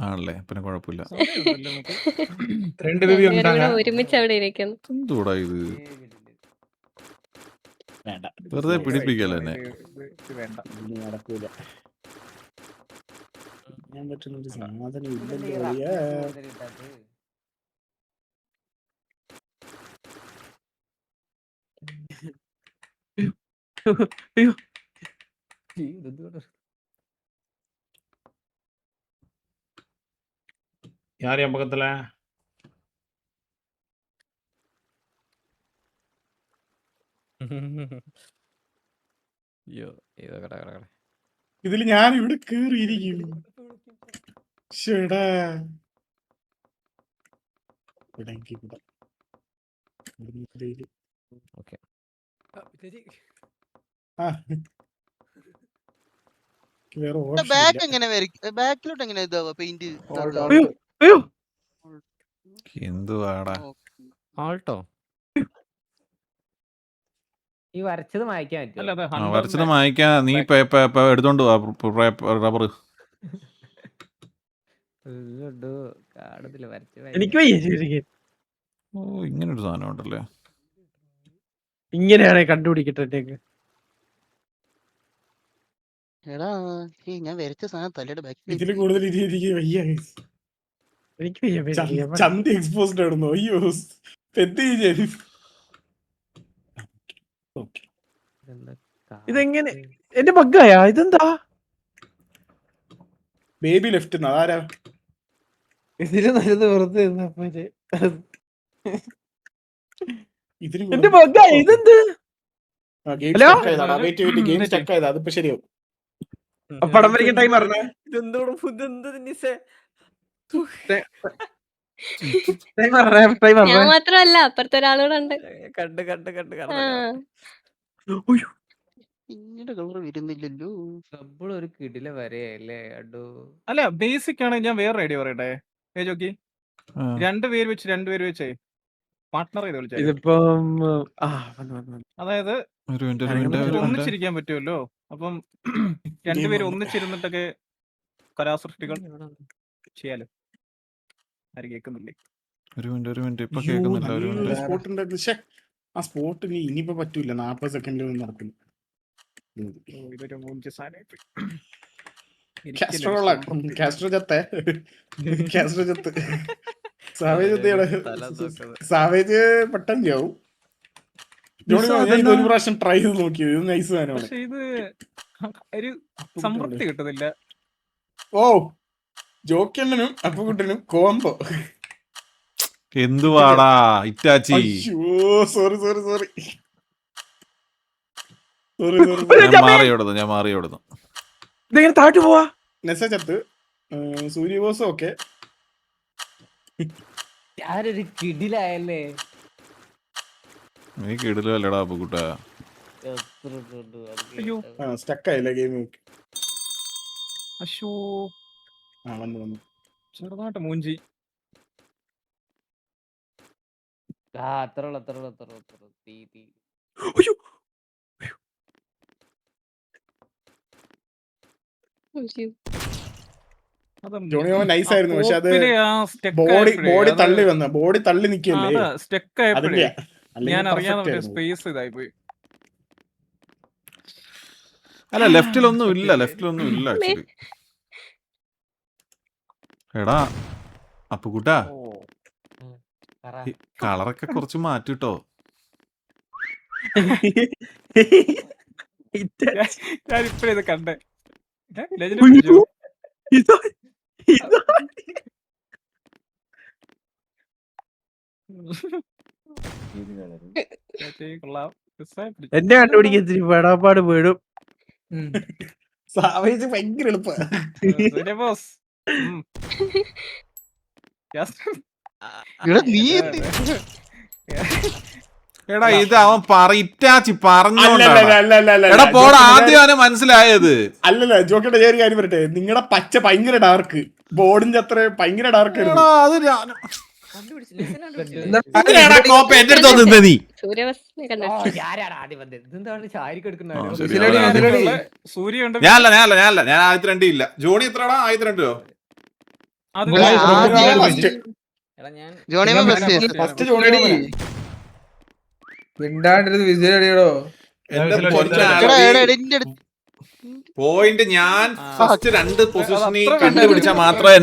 ആണല്ലേ, പിന്നെ കുഴപ്പമില്ല. ഒരുമിച്ച് അവിടെ ഇരിക്കുന്നു. എന്തൂടാ ഇത്, വെറുതെ പിടിപ്പിക്കല്ലേ എന്നെ. നടക്കൂല. ഞാൻ പറ്റുന്നൊരു സാധനം ഇല്ലല്ലോ. யார் என் பக்கத்துல അയ്യോ ഇതോ കട കട കട ഇതിൽ ഞാൻ ഇവിടെ കേറിയിരിക്കുന്നു. ശ്ശെടാ. ഇവിടെ എനിക്ക് ഇവിടെ. ഇവിടുന്ന് ഇതില്. ഓക്കെ ആ. വേറെ ബാക്ക് ഓപ്ഷൻ എങ്ങനെ ബാക്കിലോട്ട് എങ്ങനെ ഇതാവുക പെയിന്റ് അയ്യോ എന്തുവാടാ ആൾട്ടോ ഈ വരച്ചത് മായ്ക്കാൻ പറ്റുമോ? അല്ല അത് വരച്ചത് മായ്ക്കാൻ നീ എടുത്തോണ്ട് റബ്ബർ. കാണത്തില്ല വരച്ച എനിക്ക് വയ്യ ശരിക്കും. ഓ ഇങ്ങനൊരു സാധനം ഉണ്ടല്ലേ. ഇങ്ങനെയാണ് കണ്ടുപിടിക്കട്ടെ. എടാ ഞാൻ വരച്ച സാധനം തലയുടെ ബാക്കിൽ ഇതിൽ കൂടുതൽ എനിക്ക് വയ്യ. എനിക്ക് വയ്യ. ചന്തി എക്സ്പോസ്ഡ് ആയിരുന്നു. അയ്യോ ഇതെങ്ങനെ എന്റെ ബഗ്ഗായ ഇതെന്താ? ബേബി ലെഫ്റ്റ് അതാരാ? ഇതില് നല്ലത് വെറുതെ ഇതിന് എന്റെ ബഗ്ഗായ ഇതെന്ത്? ഹലോ? ഗെയിം സ്റ്റക്ക് ആയതാ. അതിപ്പോ ശരിയാവും. പടം വരയ്ക്കാൻ ടൈം പറഞ്ഞേ. ഞാൻ മാത്രമല്ല അപ്പുറത്തെ ഒരാളൂടെ ഉണ്ട്. കണ്ട് കണ്ട് കണ്ട് ആ. ഇങ്ങനെ കളർ വരുന്നില്ലല്ലോ. ഒരു കിടില വരയല്ലേ അടോ. അല്ല ബേസിക് ആണ്. ഞാൻ വേറെ ഐഡിയ പറയട്ടെ. നോക്കി രണ്ടുപേര് വെച്ചേ പാർട്ട്ണർ ചെയ്ത് വിളിച്ചാൽ ഇതിപ്പം അതായത് ഒന്നിച്ചിരിക്കാൻ പറ്റുമല്ലോ. അപ്പം രണ്ടുപേര് ഒന്നിച്ചിരുന്നിട്ടൊക്കെ കലാസൃഷ്ടികൾ ചെയ്യാലോ. ആരും കേൾക്കുന്നില്ലേ? ഒരു മിനിറ്റ് ഇപ്പൊ കേൾക്കുന്നില്ല. ഒരു മിനിറ്റ്. ആ സ്പോട്ട് ഇനിയിപ്പോ പറ്റൂല. 40 സെക്കൻഡിൽ നടക്കുന്നു. ഇതൊരു മൂഞ്ച സാധനം. കാസ്ട്രോ ചത്ത് സാവേജ് പെട്ടെന്ന് ആവും. ഒരു പ്രാവശ്യം ട്രൈ ചെയ്ത് നോക്കിയത്. ഇത് നൈസ് സാധനമാണ്. പക്ഷെ ഇത് ഒരു സംതൃപ്തി കിട്ടുന്നില്ല. ഓ ജോക്കണ്ണനും അപ്പുകുട്ടനും കോംബോ. എന്തുവാടാ ഇറ്റാച്ചി? സോറി ഞാൻ മാറിയോടുന്നു. ഇതെങ്ങനെ താഴ്ത്തു പോവാ? നെസച്ചത്ത് സൂര്യബോസും ഒക്കെ ഞാനൊരു കിടിലായല്ലേ. നീ കിടിലല്ലടാ അപ്പുകുട്ട. അയ്യോ സ്റ്റക്കായില്ല ഗെയിം. അശോ വന്നു ചെറുതായിട്ട് മൂഞ്ചി. അത്ര തീ ജോണി നൈസ് ആയിരുന്നു. പക്ഷെ അത് ബോഡി തള്ളി നിക്കല്ലേ. ഞാൻ അറിയാതെ സ്പേസ് ഇതായി പോയി. അല്ല ലെഫ്റ്റിലൊന്നും ഇല്ല ആക്ച്വലി. എടാ അപ്പുകുട്ടാ കളറൊക്കെ കുറച്ച് മാറ്റിട്ടോ. ഞാൻ ഇപ്പഴേ ഇത് കണ്ടേ. എന്നെ കണ്ടുപിടിക്കാൻ ഇത്തിരി പെടാപ്പാട് വീടും. സാവേജ് ഭയങ്കര എളുപ്പമാണ്. എടാ ഇത് അവൻ ഇറ്റാച്ചി പറഞ്ഞോണ്ടാണ്. എടാ പോടാ ആദ്യം അവന് മനസ്സിലായത്. അല്ലല്ല ജോക്കട്ടെ ഞാൻ ഒരു കാര്യം പറയട്ടെ. നിങ്ങളുടെ പച്ച ഭയങ്കര ഡാർക്ക്, ബോർഡിന്റെ അത്ര ഭയങ്കര ഡാർക്ക് ആയിരുന്നു. ഞാൻ ആദ്യത്തെ രണ്ടേ ഇല്ല. ജോണി എത്രടാ? ആദ്യത്തെ രണ്ടോ? ഫസ്റ്റ് ജോണി മിണ്ടാണ്ടിരുന്ന് വിജയടിയടോ. പോയിന്റ് ഞാൻ ഫസ്റ്റ് രണ്ട് പൊസിഷനിൽ കണ്ടുപിടിച്ചാ മാത്രമേ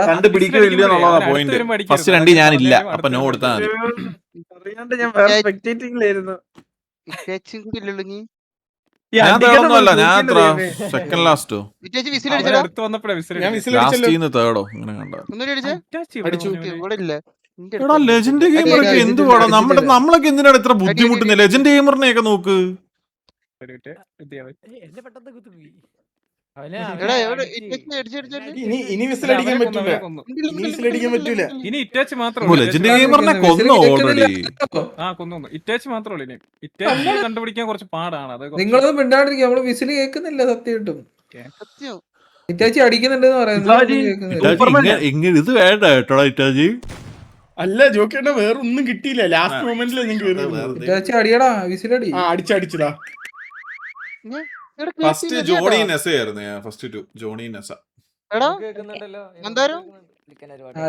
കണ്ടുപിടിക്കില്ല എന്നുള്ളതാ പോയിന്റ്. ഫസ്റ്റ് രണ്ടിൽ ഞാനില്ല. അപ്പൊ നോ കൊടുത്താൽ മതി. ഞാൻ വേറെ സ്പെക്ടേറ്റിംഗിലായിരുന്നു. ഞാൻ തേർഡൊന്നുമല്ല, ഞാൻ സെക്കൻഡ് ലാസ്റ്റോ ഇറ്റാച്ചി വിസിൽ അവരെ അടിച്ചടാ. അടുത്ത് വന്നപ്പോഴേ വിസിൽ ഞാൻ അടിച്ചു. വിസിൽ അടിച്ചല്ലോ. ലാസ്റ്റ് തേർഡോ ഇങ്ങനെ കണ്ട. ഒന്നുകൂടി അടിച്ചേ. അടിച്ചു. ഇവിടെ ഇല്ല. നിന്റെ എടാ അടുത്ത് ലെജൻഡ് അടി, ഗെയിമറൊക്കെ അടി, എന്ത് അടിച്ചിട്ടില്ല, വേണം നമ്മുടെ അടിച്ചിട്ടില്ല. നമ്മളൊക്കെ എന്തിനാണ് ഇത്ര ബുദ്ധിമുട്ടുന്നത്? ലെജൻഡ് ഗെയിമറിനെയൊക്കെ നോക്ക്. ഒരു മിനിറ്റ്, ഇത് ചെയ്യാൻ പറ്റും. എടാ എവിടെ ഇറ്റാച്ചി അടിച്ചടിച്ചു. ഇനി വിസിൽ അടിക്കാൻ അവരെ കൊന്നു, പറ്റൂല. അവരെ കൊന്നു. ഇനി വിസിൽ അടിക്കാൻ പറ്റൂല. ഇനി ഇറ്റാച്ച് മാത്രമേ ഓ, ഉള്ളൂ. ലെജൻഡ് ഗെയിമറിനെ കൊന്നു ഓൾറെഡി. ആ കൊന്നു. ഇറ്റാച്ച് മാത്രമേ ഉള്ളൂ. ഇനി ഇറ്റാച്ച് കണ്ടുപിടിക്കാൻ കുറച്ച് പാടാണ്. അത് കുറച്ച് നിങ്ങളൊന്നും മിണ്ടാണ്ടിരിക്കുക. നമ്മള് വിസിൽ കേൾക്കുന്നില്ല സത്യമായിട്ടും. സത്യം. ഇറ്റാച്ചി അടിക്കുന്നുണ്ടെന്ന് പറയുന്നത്. ഇങ്ങനെ ഇത് വേണ്ട കേട്ടോടാ ഇറ്റാജി. അല്ല ജോക്കേട്ട വേറെ ഒന്നും കിട്ടിയില്ല. ലാസ്റ്റ് മൊമെന്റിൽ നിങ്ങൾക്ക് ഇറ്റാച്ചി അടിയടാ, വിസിലടി. അടിച്ചടിച്ചതാ. എടാ ഫസ്റ്റ് കേട്ടില്ല, ജോണി കേട്ടാ? നെസ ആയിരുന്നു. ഫസ്റ്റ് ടു ജോണി നെസ. എടാ മന്ദാരം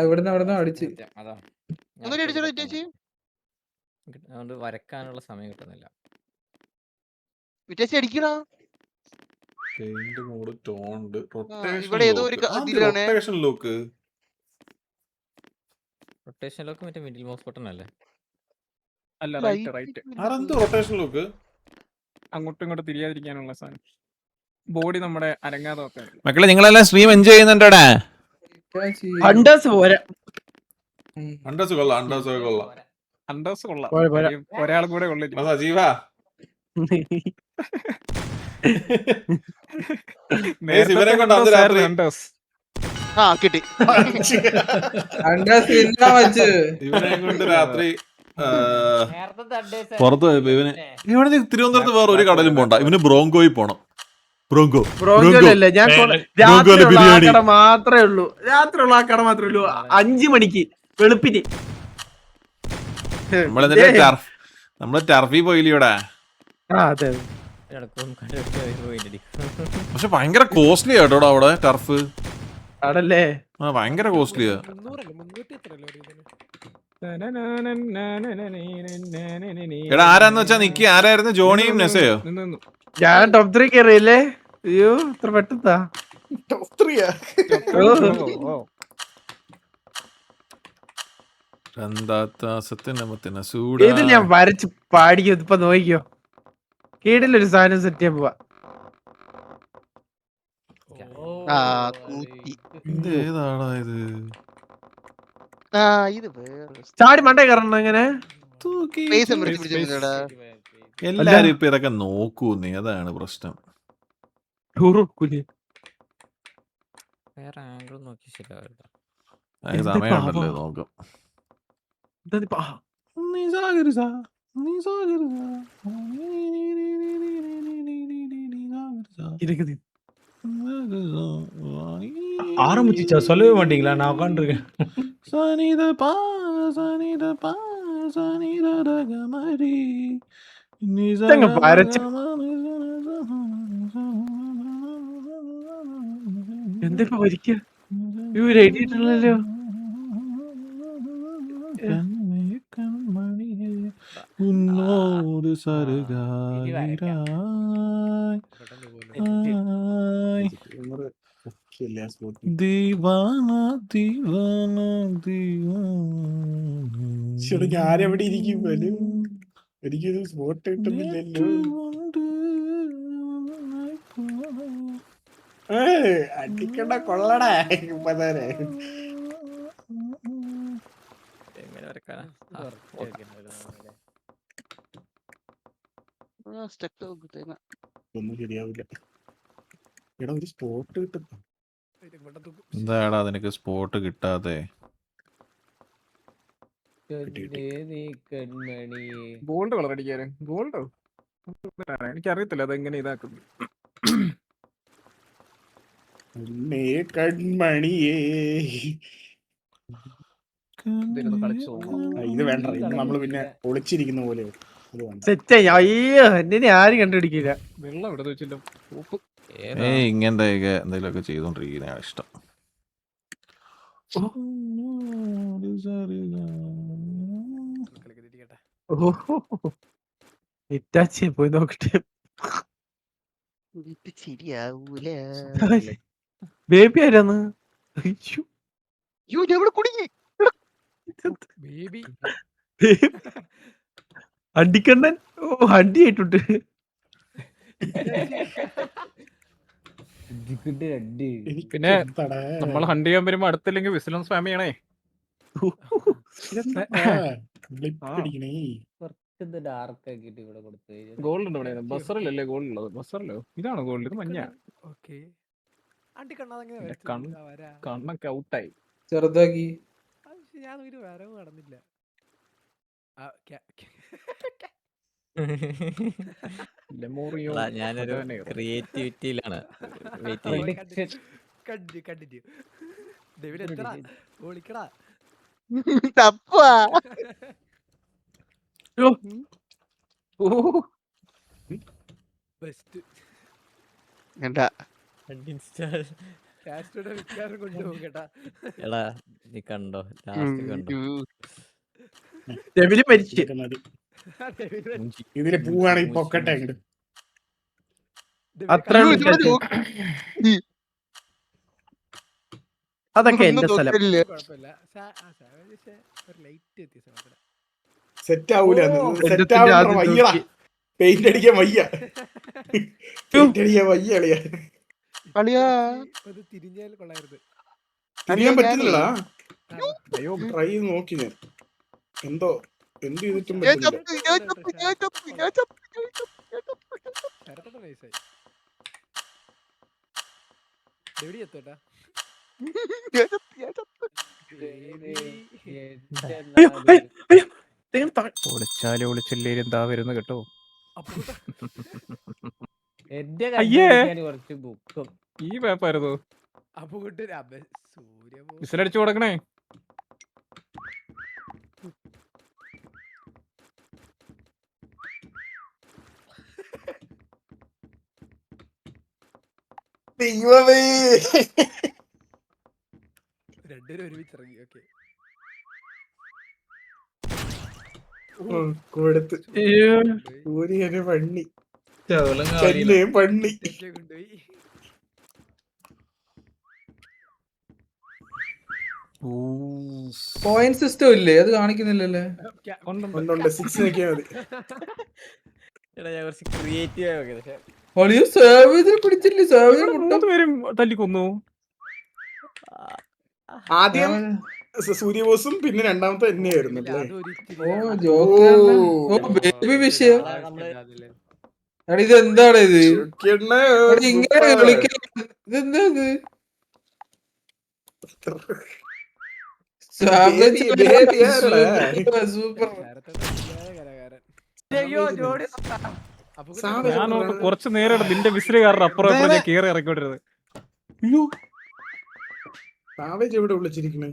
ഇവിടുന്ന് അടിച്ച്. ഒന്നുകൂടി അടിച്ചടാ ഇറ്റാച്ചി. അതുകൊണ്ട് വരക്കാനുള്ള സമയം കിട്ടുന്നില്ല. ഇറ്റാച്ചി അടിക്കടാ. പെയിന്റ് മോഡ് ടോണ്ട് ഇവിടെ ഏതോ ഒരു ഇതിലാണ്. Rotation lock. റൊട്ടേഷനിലൊക്കെ മറ്റേ മിഡിൽ മൗസ് ബട്ടൺ അല്ലേ? അല്ല, റൈറ്റ് റൈറ്റ്. ആരെന്ത് റൊട്ടേഷൻ ലോക്ക്? അങ്ങോട്ടും ഇങ്ങോട്ടും തിരിയാതിരിക്കാനുള്ള സാധനം. ബോഡി നമ്മുടെ അനങ്ങാതെ വെക്കാൻ. മക്കളെ നിങ്ങളെല്ലാം സ്ട്രീം എൻജോയ് ചെയ്യുന്നുണ്ടോടാ? ഹണ്ടേഴ്സ് പോരാ. അണ്ടേഴ്സ് കൊള്ളാം, അണ്ടേഴ്സ് ഒക്കെ കൊള്ളാം. അണ്ടേഴ്സ് കൊള്ളാം. പോരാ. ഒരാൾ കൂടെ കൊള്ളില്ല. അതാ ജീവാ. ഇവരെ കൊണ്ട് അന്ന് രാത്രി അണ്ടേഴ്സ്. ആ കിട്ടി. ഹണ്ടേഴ്സ് ഇന്നാ വെച്ച്. ഇവരെ കൊണ്ട് രാത്രി പുറത്ത് പോയപ്പോ ഇവിടെ തിരുവനന്തപുരത്ത് വേറെ ഒരു കടലും പോണ്ട. ഇവന് ബ്രോങ്കോയിൽ പോണം. ബ്രോങ്കോലല്ലേ ഞാൻ രാത്രിയുള്ള ആ കട മാത്രമേ ഉള്ളൂ. രാത്രിയുള്ള ആ കട മാത്രമേ ഉള്ളൂ. 5 മണിക്ക് വെളുപ്പിന്. നമ്മള് ടർഫി പോയില്ലയോടാ. അതെ. പക്ഷെ ഭയങ്കര കോസ്റ്റ്ലി ആട്ടോടാ അവിടെ ടർഫ്. ആടല്ലേ? ഭയങ്കര കോസ്റ്റ്ലിയാ. എടാ ആരാന്ന് വെച്ചാ നിക്കി. ആരായിരുന്നു? ജോണിയും നെസയോ? ഞാൻ ടോപ്പ് 3 കയറിയല്ലേ. അയ്യോ ഇത്ര പെട്ടെന്നാ. ഇത് ഞാൻ വരച്ച് പാടിക്കോ. ഇപ്പൊ നോക്കിക്കോ. കീഴിലൊരു സാധനം സെറ്റ് ചെയ്യാൻ പോവാ. ഏതാടാ ഇത്? ഇത് വേറെ ചാടി മണ്ടേ കയറണം ഇങ്ങനെ. എല്ലാരും ഇപ്പൊ ഇതൊക്കെ നോക്കൂന്നേ, അതാണ് പ്രശ്നം. വേറെ ആംഗിൾ നോക്കി ശരിയാവില്ല. സമയമുണ്ടല്ലോ നോക്കാം. ஆரம்பிச்சிச்சா? சொல்லவே மாட்டீங்களா? நான் உட்காந்துருக்கேன். എന്തിപ്പോ വരിക്ക? ഇവര് എഴുതിയിട്ടില്ലല്ലോ. ഉന്നോട് സരുകായി ദീവാന ദീവാന ദീവാന. ആരെവിടെ ഇരിക്കും പോലും എനിക്കൊരു സ്പോട്ട് കിട്ടുന്നില്ലല്ലോ. അടിക്കണ്ട കൊള്ളടാ. ഒന്നും ശരിയാവില്ല. എടാ ഒരു സ്പോട്ട് കിട്ടും. എന്താടാ നിനക്ക് സ്പോട്ട് കിട്ടാതെ? Gold colour അടിക്കാറ്. ഗോൾഡോ എനിക്കറിയത്തില്ല അതെങ്ങനെ ഇതാക്കുന്നു. കൺമണിയേ ഇത് വേണ്ട. നമ്മള് പിന്നെ ഒളിച്ചിരിക്കുന്ന പോലെ സെറ്റ്. അയ്യോ എന്നെ ആരും കണ്ടുപിടിക്കില്ല. വെള്ളം ഇവിടെ വെച്ചില്ല. ഇങ്ങനത്തെ എന്തെങ്കിലുമൊക്കെ ചെയ്തോണ്ടിരിക്കുന്നതാണ് ഇഷ്ടം. ഇറ്റാച്ചി പോയി നോക്കട്ടെ. ശരിയാവൂല. ബേബി ആരാന്ന്? കുടുങ്ങി. അണ്ടിക്കണ്ണൻ. ഓ അണ്ടി ആയിട്ടുണ്ട്. പിന്നെ നമ്മൾ ഹണ്ട് ചെയ്യാൻ വരുമ്പോ അടുത്തില്ലെങ്കിൽ വിസിലൻസ് സ്പാം ചെയ്യണേ. ഗോൾഡ് ഉണ്ട് ഇവിടെ. ബസറിലല്ലേ ഗോൾഡ് ഉള്ളത്? ബസറിലോ? ഇതാണ് ഗോൾഡ്, ഇത് മഞ്ഞ. കണ്ണൊക്കെ ഔട്ടായി. ചെറുതാക്കി ലെമോറിയോ ഞാനൊരു ക്രിയേറ്റിവിറ്റിയിലാണ്. തപ്പാ എന്താ എടാ നീ കണ്ടോ, ലാസ്റ്റ് കണ്ടോ? ഡെവില് മരിച്ചു. ഇതില് പൂവാണെങ്കിൽ പൊക്കട്ടെ അങ്ങട്. അത്ര അതൊക്കെ എന്റെ സ്ഥലം. സെറ്റ് ആവൂല, സെറ്റ് ആവൂല. വയ്യടാ, പെയിന്റ് അടിക്കാൻ വയ്യ, പെയിന്റ് അടിക്കാൻ വയ്യ കളിയാ. തിരിയാൻ പറ്റുന്നില്ല. ട്രൈ ചെയ്ത് നോക്കി ഞാൻ, എന്തോ എന്ത് ചെയ്തിട്ടും ഒളിച്ചില്ലേ എന്താ വരുന്ന കേട്ടോ. ഈ പേപ്പായിരുന്നു. വിസിലടിച്ചു കൊടുക്കണേ. ദൈവമേ, കൊടുത്ത് ഒരു പണ്ണി ചെന്നൈയും പണ്ണി. പോയിന്റ് സിസ്റ്റം ഇല്ലേ? അത് കാണിക്കുന്നില്ലല്ലേ? ഉണ്ട് 6 നോക്കിയാ മതി. എടാ ഞാൻ കുറച്ച് ക്രിയേറ്റീവ് ആയി നോക്കിയത്. പിടിച്ചില്ലേ? പേരും തല്ലിക്കൊന്നു. ആദ്യം സൂര്യബോസും പിന്നെ രണ്ടാമത്തെ തന്നെയായിരുന്നു. ബേബി വിഷയം. ഇതെന്താണ് ഇത്? ഇങ്ങനെ ഇതെന്താ ഇത്? സൂപ്പർ. ഞാൻ കുറച്ചു നേരം നിന്റെ വിസിലുകാരുടെ അപ്പുറം ഞാൻ കേറി ഇറക്കിക്കൊണ്ടിരുന്നത്. സാവേജ് എവിടെ വിളിച്ചിരിക്കണേ?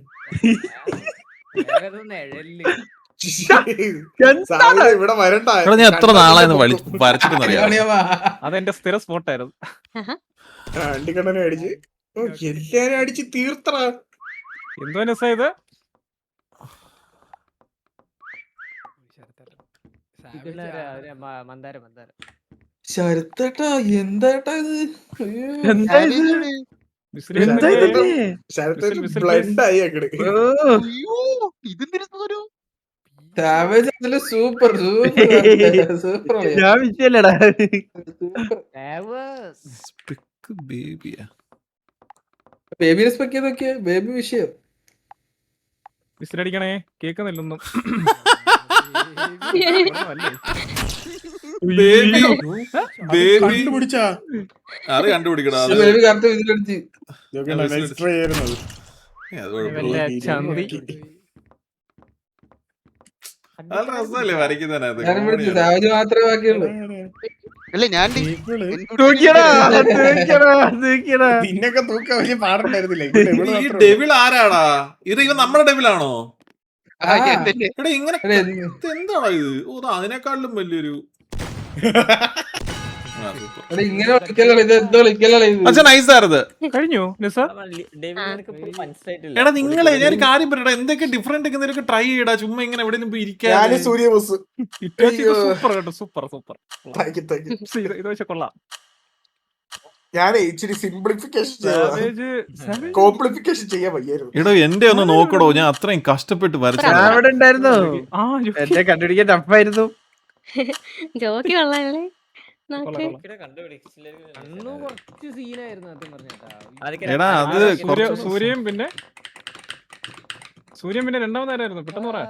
ഇവിടെ വരണ്ട. ഞാൻ എത്ര നാളായിരുന്നു വരച്ചിട്ടെന്നറിയാം. അതെന്റെ സ്ഥിര സ്പോട്ടായിരുന്നു. അണ്ടിക്കണ്ണനെ അടിച്ച് എല്ലാരും അടിച്ച് തീർത്തറ. എന്തോ രസായത്. ശരത്തേട്ടാ എന്താട്ടാ ഇത്? ബ്ലണ്ടായി അങ്ങട്. സാവേജ് അതില് സൂപ്പർ സൂപ്പർ. ഞാൻ വിഷയല്ലടാ. ബേബി റെസ്പെക്ട് ചെയ്തൊക്കെ ബേബി വിഷയം. വിസിലടിക്കണേ, കേക്കുന്നില്ലൊന്നും. കണ്ടുപിടിച്ചാ അത് കണ്ടുപിടിക്കടാ. Baby correct വിസിലടിച്ച്. രസമല്ലേ വരയ്ക്കുന്നതിനകത്ത്? സാവേജ് മാത്രമേ ബാക്കിയുള്ളൂ. അല്ല ഞാൻ നിന്നൊക്കെ തൂക്കാൻ വലിയ പാടുണ്ടായിരുന്നില്ല. ഈ ഡെവിൾ ആരാടാ? ഇത് ഇവൻ നമ്മുടെ ഡെവിലാണോ? എടാ ഇങ്ങനെ എന്താടാ ഇത്? ഓ അതിനേക്കാളും വലിയൊരു കഴിഞ്ഞു. എടാ നിങ്ങളെ ഞാൻ കാര്യം പറയടാ, എന്തൊക്കെ ഡിഫറെന്റ് ഒക്കെ ട്രൈ ചെയ്യടാ. ചുമ്മാ ഇങ്ങനെ എവിടെയും പോയി ഇരിക്കാൻ. സൂര്യബോസ് സൂപ്പർ കേട്ടോ, സൂപ്പർ സൂപ്പർ. ഇത് വെച്ച കൊള്ളാം. ഞാൻ ഇച്ചിരി സിംപ്ലിഫിക്കേഷൻ കോംപ്ലിഫിക്കേഷൻ ചെയ്യാൻ വയ്യായിരുന്നു. എടോ എന്റെ ഒന്ന് നോക്കടോ, ഞാൻ അത്രയും കഷ്ടപ്പെട്ട് വരച്ചു. അവിടെ ഉണ്ടായിരുന്നു. എന്നെ കണ്ടുപിടിക്കാൻ ടഫായിരുന്നു. ജോക്കി കൊള്ളാല്ലേ? നോക്ക്. കണ്ണു കുറച്ച് സീനായിരുന്നു സത്യം എടാ അത് സൂര്യൻ പിന്നെ രണ്ടാമതായിരുന്നു. പെട്ടെന്ന് പറ.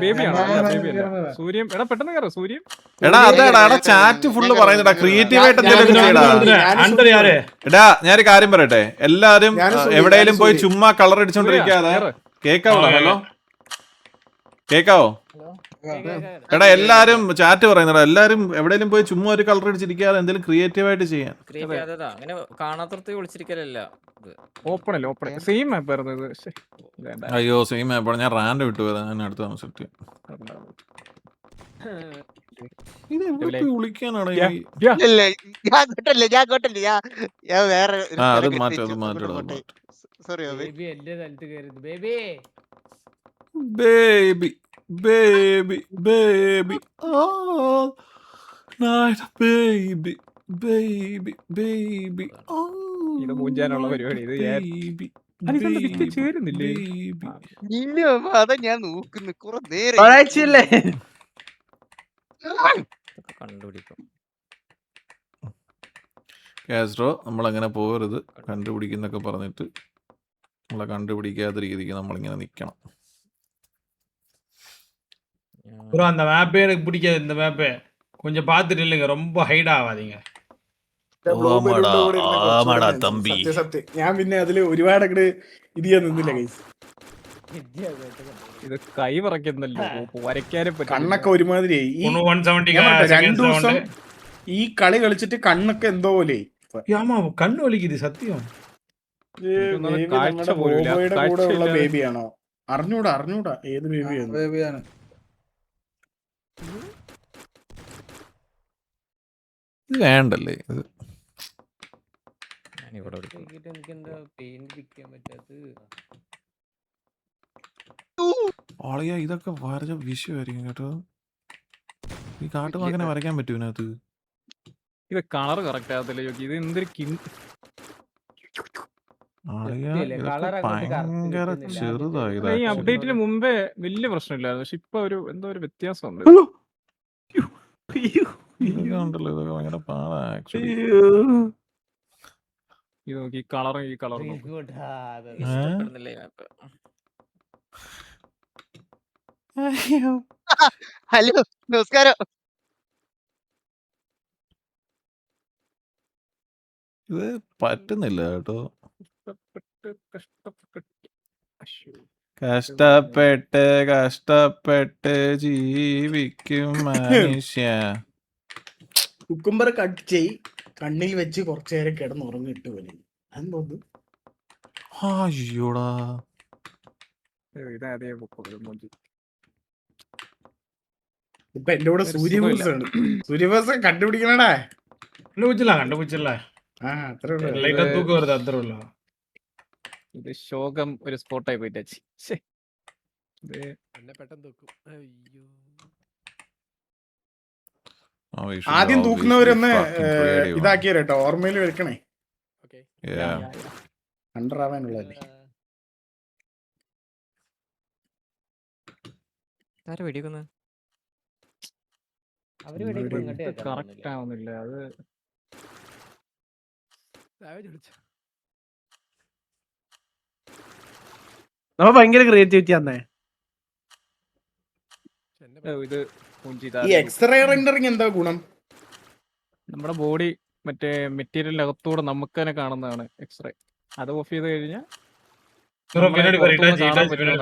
ബേബിയാണോ? അല്ല ബേബി അല്ല. സൂര്യൻ. എടാ പെട്ടെന്ന് കയറ സൂര്യൻ. എടാ അതാടാ എടാ ചാറ്റ് ഫുള്ള് പറയുന്നടാ ക്രിയേറ്റീവ് ആയിട്ട് എന്തെങ്കിലും ചെയ്യടാ. എടാ ഞാനൊരു കാര്യം പറയട്ടെ, എല്ലാരും എവിടെയെങ്കിലും പോയി ചുമ്മാ കളർ അടിച്ചോണ്ടിരിക്കാതെ കേക്കാവോ? ഹലോ കേക്കാവോ? എടാ എല്ലാരും ചാറ്റ് പറയുന്നടാ, എല്ലാരും എവിടെയെങ്കിലും പോയി ചുമ്മാ ഒരു കളർ അടിച്ചിരിക്കാതെ എന്തെങ്കിലും ക്രിയേറ്റീവ് ആയിട്ട് ചെയ്യാൻ. അങ്ങനെ കാണാത്തടത്ത് വിളിച്ചിരിക്കലല്ല. ഓപ്പൺ സെയിം ആപ്പ് ആയിരുന്നു ഇത്. അയ്യോ സെയിം ആപ്പാണ്. ഞാൻ റാൻഡ് വിട്ടു പോയതാ. ഞാൻ അടുത്ത താമസിച്ചു. വിളിക്കാനാണ് ഞാൻ വേറെ അത് മാറ്റം. സോറി ബേബി എന്റെ സ്ഥലത്ത് കയറുന്നു. Baby Baby, baby, baby, oh, night, baby, baby, baby, oh, ഇത് മൂഞ്ചാനുള്ള പരിപാടി. ഇത് baby, ചേരുന്നില്ലേ? ഇല്ല അതാ ഞാൻ നോക്കുന്നു കുറെ നേരം ഒരാഴ്ചയല്ലേ? കണ്ടുപിടിക്കും. കാസ്ട്രോ നമ്മളങ്ങനെ പോകരുത്. കണ്ടുപിടിക്കുന്നൊക്കെ പറഞ്ഞിട്ട് നമ്മളെ കണ്ടുപിടിക്കാത്ത രീതിക്ക് നമ്മളിങ്ങനെ നിൽക്കണം. ப்ரோ அந்த மேப்பே எனக்கு பிடிக்காது. இந்த மேப்பே கொஞ்சம் பார்த்துட்டு இல்லைங்க, ரொம்ப ஹைட் ஆகாதீங்க. തമ്പി സത്യം ഞാൻ പിന്നെ അതില് ഒരുപാട് അങ്ങോട്ട് ഇത് ചെയ്യാൻ നിന്നില്ല ഗൈസ്. ഇത് കൈ പറയ്ക്കുന്നല്ലോ, വരയ്ക്കാനും പറ്റും. കണ്ണൊക്കെ ഒരുമാതിരിയായി. ഈ 170 രണ്ടു ദിവസം ഈ കളി കളിച്ചിട്ട് കണ്ണൊക്കെ എന്തോ പോലെ. ஆமா கண்ணு வலிக்குது சத்தியம். നമ്മുടെ ബോബോയുടെ കൂടെ ഉള്ള ബേബിയാണോ? അറിഞ്ഞൂടാ ഏത് ബേബിയാണ്. ഇത് വേണ്ടല്ലേ ഇത്. ആളിയാ ഇതൊക്കെ വരച്ച വിഷയമായിരിക്കും കേട്ടോ. ഈ കാട്ടുമാങ്ങനെ വരയ്ക്കാൻ പറ്റൂ ഇതിനകത്ത്. ഇത് കളർ കറക്റ്റ് ആകത്തില്ല. ഇത് എന്തൊരു ഭയങ്കര ചെറുതായി. ഈ അപ്ഡേറ്റിന് മുമ്പേ വലിയ പ്രശ്നമില്ലായിരുന്നു, പക്ഷെ ഇപ്പൊ ഒരു എന്തോ ഒരു വ്യത്യാസമുണ്ട്. ഉണ്ടല്ലോ ഇതൊക്കെ ഭയങ്കര പാടാ ആക്ച്വലി. ഇത് നോക്കി ഈ കളറും ഹലോ നമസ്കാരം. ഇത് പറ്റുന്നില്ല കേട്ടോ. കഷ്ടപ്പെട്ട് ജീവിക്കും മനുഷ്യ. കുക്കുംബർ കട്ട് ചെയ് കണ്ണിൽ വെച്ച് കുറച്ചു നേരം കിടന്നുറങ്ങിട്ട് പോലെ. അതെന്തോന്ന്? അയ്യോടാ ഇപ്പൊ എന്റെ കൂടെ സൂര്യബോസാണ്. സൂര്യബോസ് കണ്ടുപിടിക്കണടാ. கண்டுபிடிச்சிடலாம். അത്രേ ഉള്ളൂ. லைட்டா தூக்கம் வருது அத்தர உள்ள. ഇത് ശോകം ഒരു സ്പോട്ടായി പോയിട്ട് ആദ്യം തൂക്കുന്നവരൊന്ന് ഇതാക്കിയ കേട്ടോ, ഓർമ്മയിൽ വെക്കണേ. കണ്ടറാവാനുള്ളതല്ലേ. കറക്റ്റ് ആവുന്നില്ല. അത് നമ്മ ഭയങ്കര ക്രിയേറ്റിവിറ്റി ആന്നേ. ഇത് ഈ എക്സ്റേ റെൻഡറിങ് എന്താ ഗുണം? നമ്മുടെ ബോഡി മറ്റേ മെറ്റീരിയലിന്റെ അകത്തൂടെ നമുക്ക് തന്നെ കാണുന്നതാണ് എക്സ്റേ. അത് ഓഫ് ചെയ്ത് കഴിഞ്ഞാൽ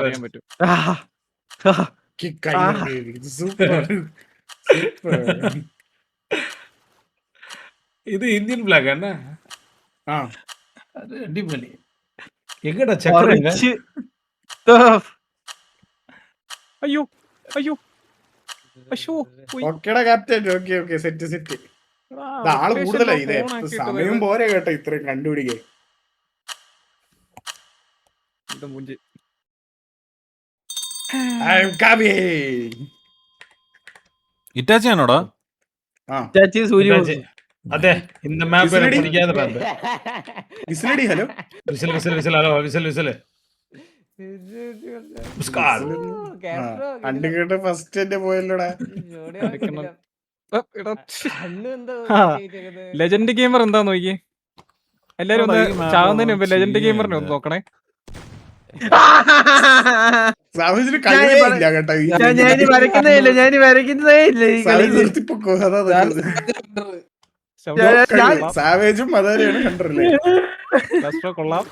അറിയാൻ പറ്റും. இது இந்தியன் பிளாக் என்ன? அது அடிப்பலி. எங்கடா சக்கரங்க? അയ്യോ ഓക്കേടാ ക്യാപ്റ്റൻ. Okay set. ആള് കൂടുതലായി. ഇതേ സമയം പോരെ കേട്ടോ ഇത്രയും കണ്ടുപിടിക്കേ. ഇറ്റാച്ചിയാണോടാ? അതെ இந்த மேப் எனக்கு பிடிக்காத மேப். വിസിലടി. Hello whistle hello whistle. അണ്ടിക്കേട്ട് ഫസ്റ്റ് എന്റെ പോയല്ലോടാ. ലെജൻഡ് ഗെയിമർ എന്താ നോക്കി എല്ലാരും ഒന്ന് ചാവുന്നതിന് മുമ്പ് ലെജൻഡ് ഗെയിമറിനെ ഒന്ന് നോക്കണേ. സാവേജിന് കഴിവേ ഇല്ല കേട്ടോ ഈ ഞാൻ വരയ്ക്കുന്നേ ഇല്ല ഈ കളി സാവേജ് നിർത്തിപ്പൊക്കോ, അതാ നല്ലത്. സാവേജും അതാരെയാണ് കണ്ടല്ലേ. കൊള്ളാം.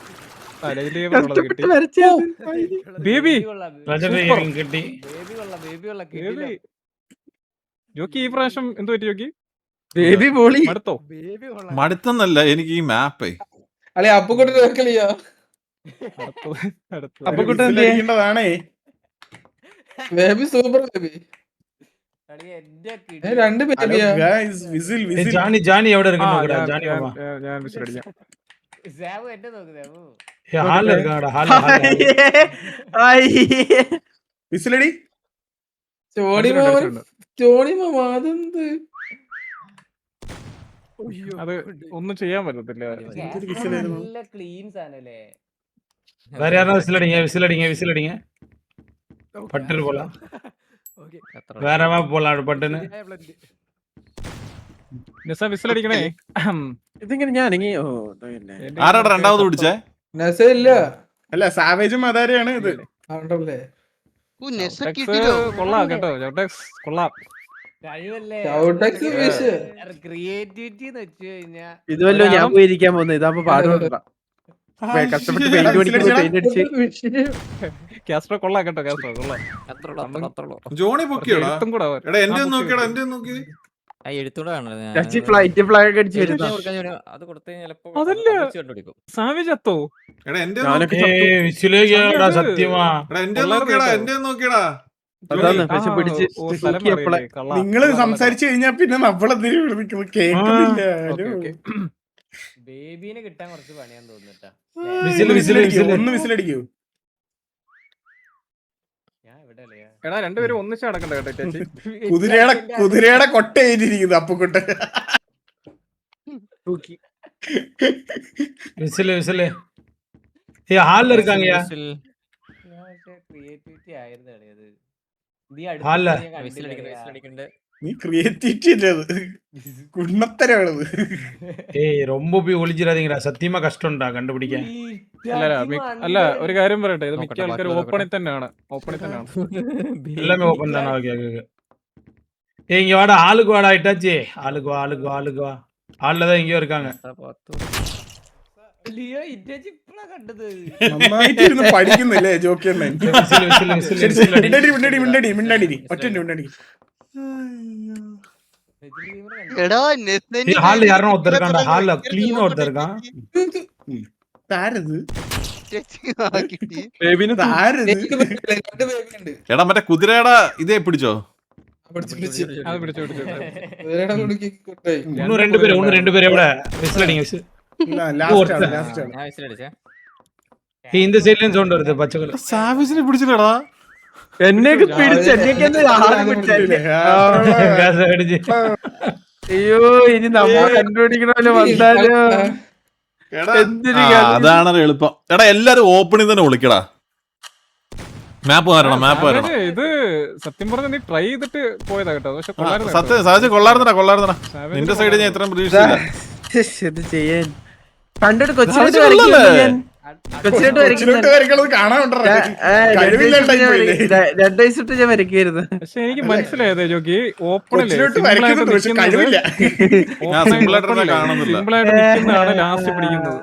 കിട്ടി ബേബി കിട്ടി. ജോക്കി ഈ പ്രാവശ്യം എന്ത് പറ്റി ജോക്കി? ബേബി പോളി അടുത്തോ മടുത്തെന്നല്ല, എനിക്ക് ഈ മാപ്പേ അല്ലെ അപ്പുക്കുട്ടി നോക്കലിയോ? അപ്പുക്കുട്ടൻ അടിക്കേണ്ടതാണേ. Baby super baby. രണ്ട് ബേബിയാ. വിസിൽ വിസിൽ ജാനി എവിടെ ഞാൻ വിസിലടിക്കാം. വിസിലടി. അത് ഒന്നും ചെയ്യാൻ പറ്റത്തില്ല. വിസിലടിങ്ങ പട്ടു പോല വേറെ പോലാണ് പട്ടിന് വിസിലടിക്കണേ. ഇതിങ്ങനെ ഞാൻ ആരാടാ രണ്ടാമത് പിടിച്ചേ? അല്ല സാവേജും അതാരെയാണ് ഇത്. കൊള്ളാം കേട്ടോ ജോട്ടെക്സ് കൊള്ളാം. ഇതുവല്ലോ ഞാൻ പോയിരിക്കാൻ പോകുന്നത്. ഇതാകുമ്പോ പാടുകൊണ്ട കഷ്ടപ്പെട്ട് പെയിന്റ് പഠിക്കുമ്പോ പെയിന്റ് അടിച്ച്. കാസ്ട്രോ കൊള്ളാം കേട്ടോ, കാസ്ട്രോ കൊള്ളാം. ജോണി പൊക്കിയോടാ. എഴുത്തും കൂടെ എടാ എന്റെ നോക്കിയടാ, എന്റെ നോക്കി. ഫ്ലൈറ്റ് ഫ്ലാഗ് അടിച്ച് വരുന്ന സാവേജ് അത്തോ. എടാ എന്റെ സത്യമാ എടാ എന്റെ നോക്കിയടാ, എന്റെ നോക്കിയടാ. അതാണ് പക്ഷെ പിടിച്ച് നിങ്ങള് സംസാരിച്ചു കഴിഞ്ഞാ പിന്നെ നമ്മളെന്തിനു കേൾക്കുന്നില്ല. ബേബീനെ കിട്ടാൻ കുറച്ച് പണിയാന്ന് തോന്നുന്നുട്ടാ. ഒന്ന് വിസിലടിക്കൂ. എടാ രണ്ടുപേരും ഒന്നിച്ച് നടക്കണ്ട കേട്ടോ ചേച്ചി. കുതിരയുടെ കൊട്ട എഴുതിയിരിക്കുന്നു അപ്പുക്കുട്ട. ഹാളിൽ இருக்காங்க. ക്രിയേറ്റിവിറ്റി ആയിരുന്നു അത്. നീ ക്രിയേറ്റിവിറ്റി അല്ലത്, കുണ്ണത്തരാണത്. ரொம்ப போய் ஒளிஞ்சிராதீங்கடா, சத்தியமா கஷ்டம்டா கண்டுபிடிക്കാൻ. അല്ല ഒരു കാര്യം പറയട്ടെ, ഇത് മിക്ക ആൾക്കാരും ഓപ്പണിൽ തന്നെയാണ്. எல்லாமே ஓபன் தானா? Okay okay. இங்க வாடா, ஆளுக்கு வாடா இட்டாச்சி. ஆளுக்கு வா ஆள்ல தான் இங்கேயோ இருக்காங்க. നന്നായിട്ടിരുന്ന് പഠിക്കുന്നില്ലേ ജോക്കിയണ്ണൻ. മിണ്ടടി ഒറ്റ. ഹാളിൽ யாரோ ஒருத்தர் இருக்கான்டா, ഹാളിൽ ക്ലീൻ ஒருத்தர் இருக்கான். എടാ മറ്റേ കുതിരയുടെ ഇതേ പിടിച്ചോ? അത് പിടിച്ചു. ഒന്ന് രണ്ട് പേര് എവിടെ വിസിലടിங்க. இந்த சைடுலயும் சவுண்ட் வருது பச்சை கலர். സാവേജിനെ പിടിച്ചില്ലടാ. എന്നെയൊക്കെ പിടിച്ച് അയ്യോ ഇനി നമ്മ കണ്ടുപിടിക്കണല്ലോ വന്നാലോ. അതാണ് എളുപ്പം. എടാ എല്ലാരും ഓപ്പണിൽ തന്നെ വിളിക്കടാ. മാപ്പ് വരണം. ഇത് സത്യം പറഞ്ഞ നീ ട്രൈ ചെയ്തിട്ട് പോയതാ കേട്ടോ. പക്ഷെ സത്യം സാജ് കൊള്ളായിരുന്നടാ. നിന്റെ സൈഡ് ഞാൻ ഇത്രയും പ്രതീക്ഷിച്ചില്ല. ഇത് ചെയ്യാൻ പണ്ടൊരു കൊച്ചിലോട്ട് വരയ്ക്കുന്നത് കാണാനുണ്ടോ? 2 വയസ്സിട്ട് ഞാൻ വരയ്ക്കായിരുന്നു. പക്ഷെ എനിക്ക് മനസ്സിലായത് ജോക്കി ഓപ്പണില് സിമ്പിളായിട്ട് സിമ്പിളായിട്ട് നിൽക്കുന്നതാണ് ലാസ്റ്റ് പിടിക്കുന്നത്.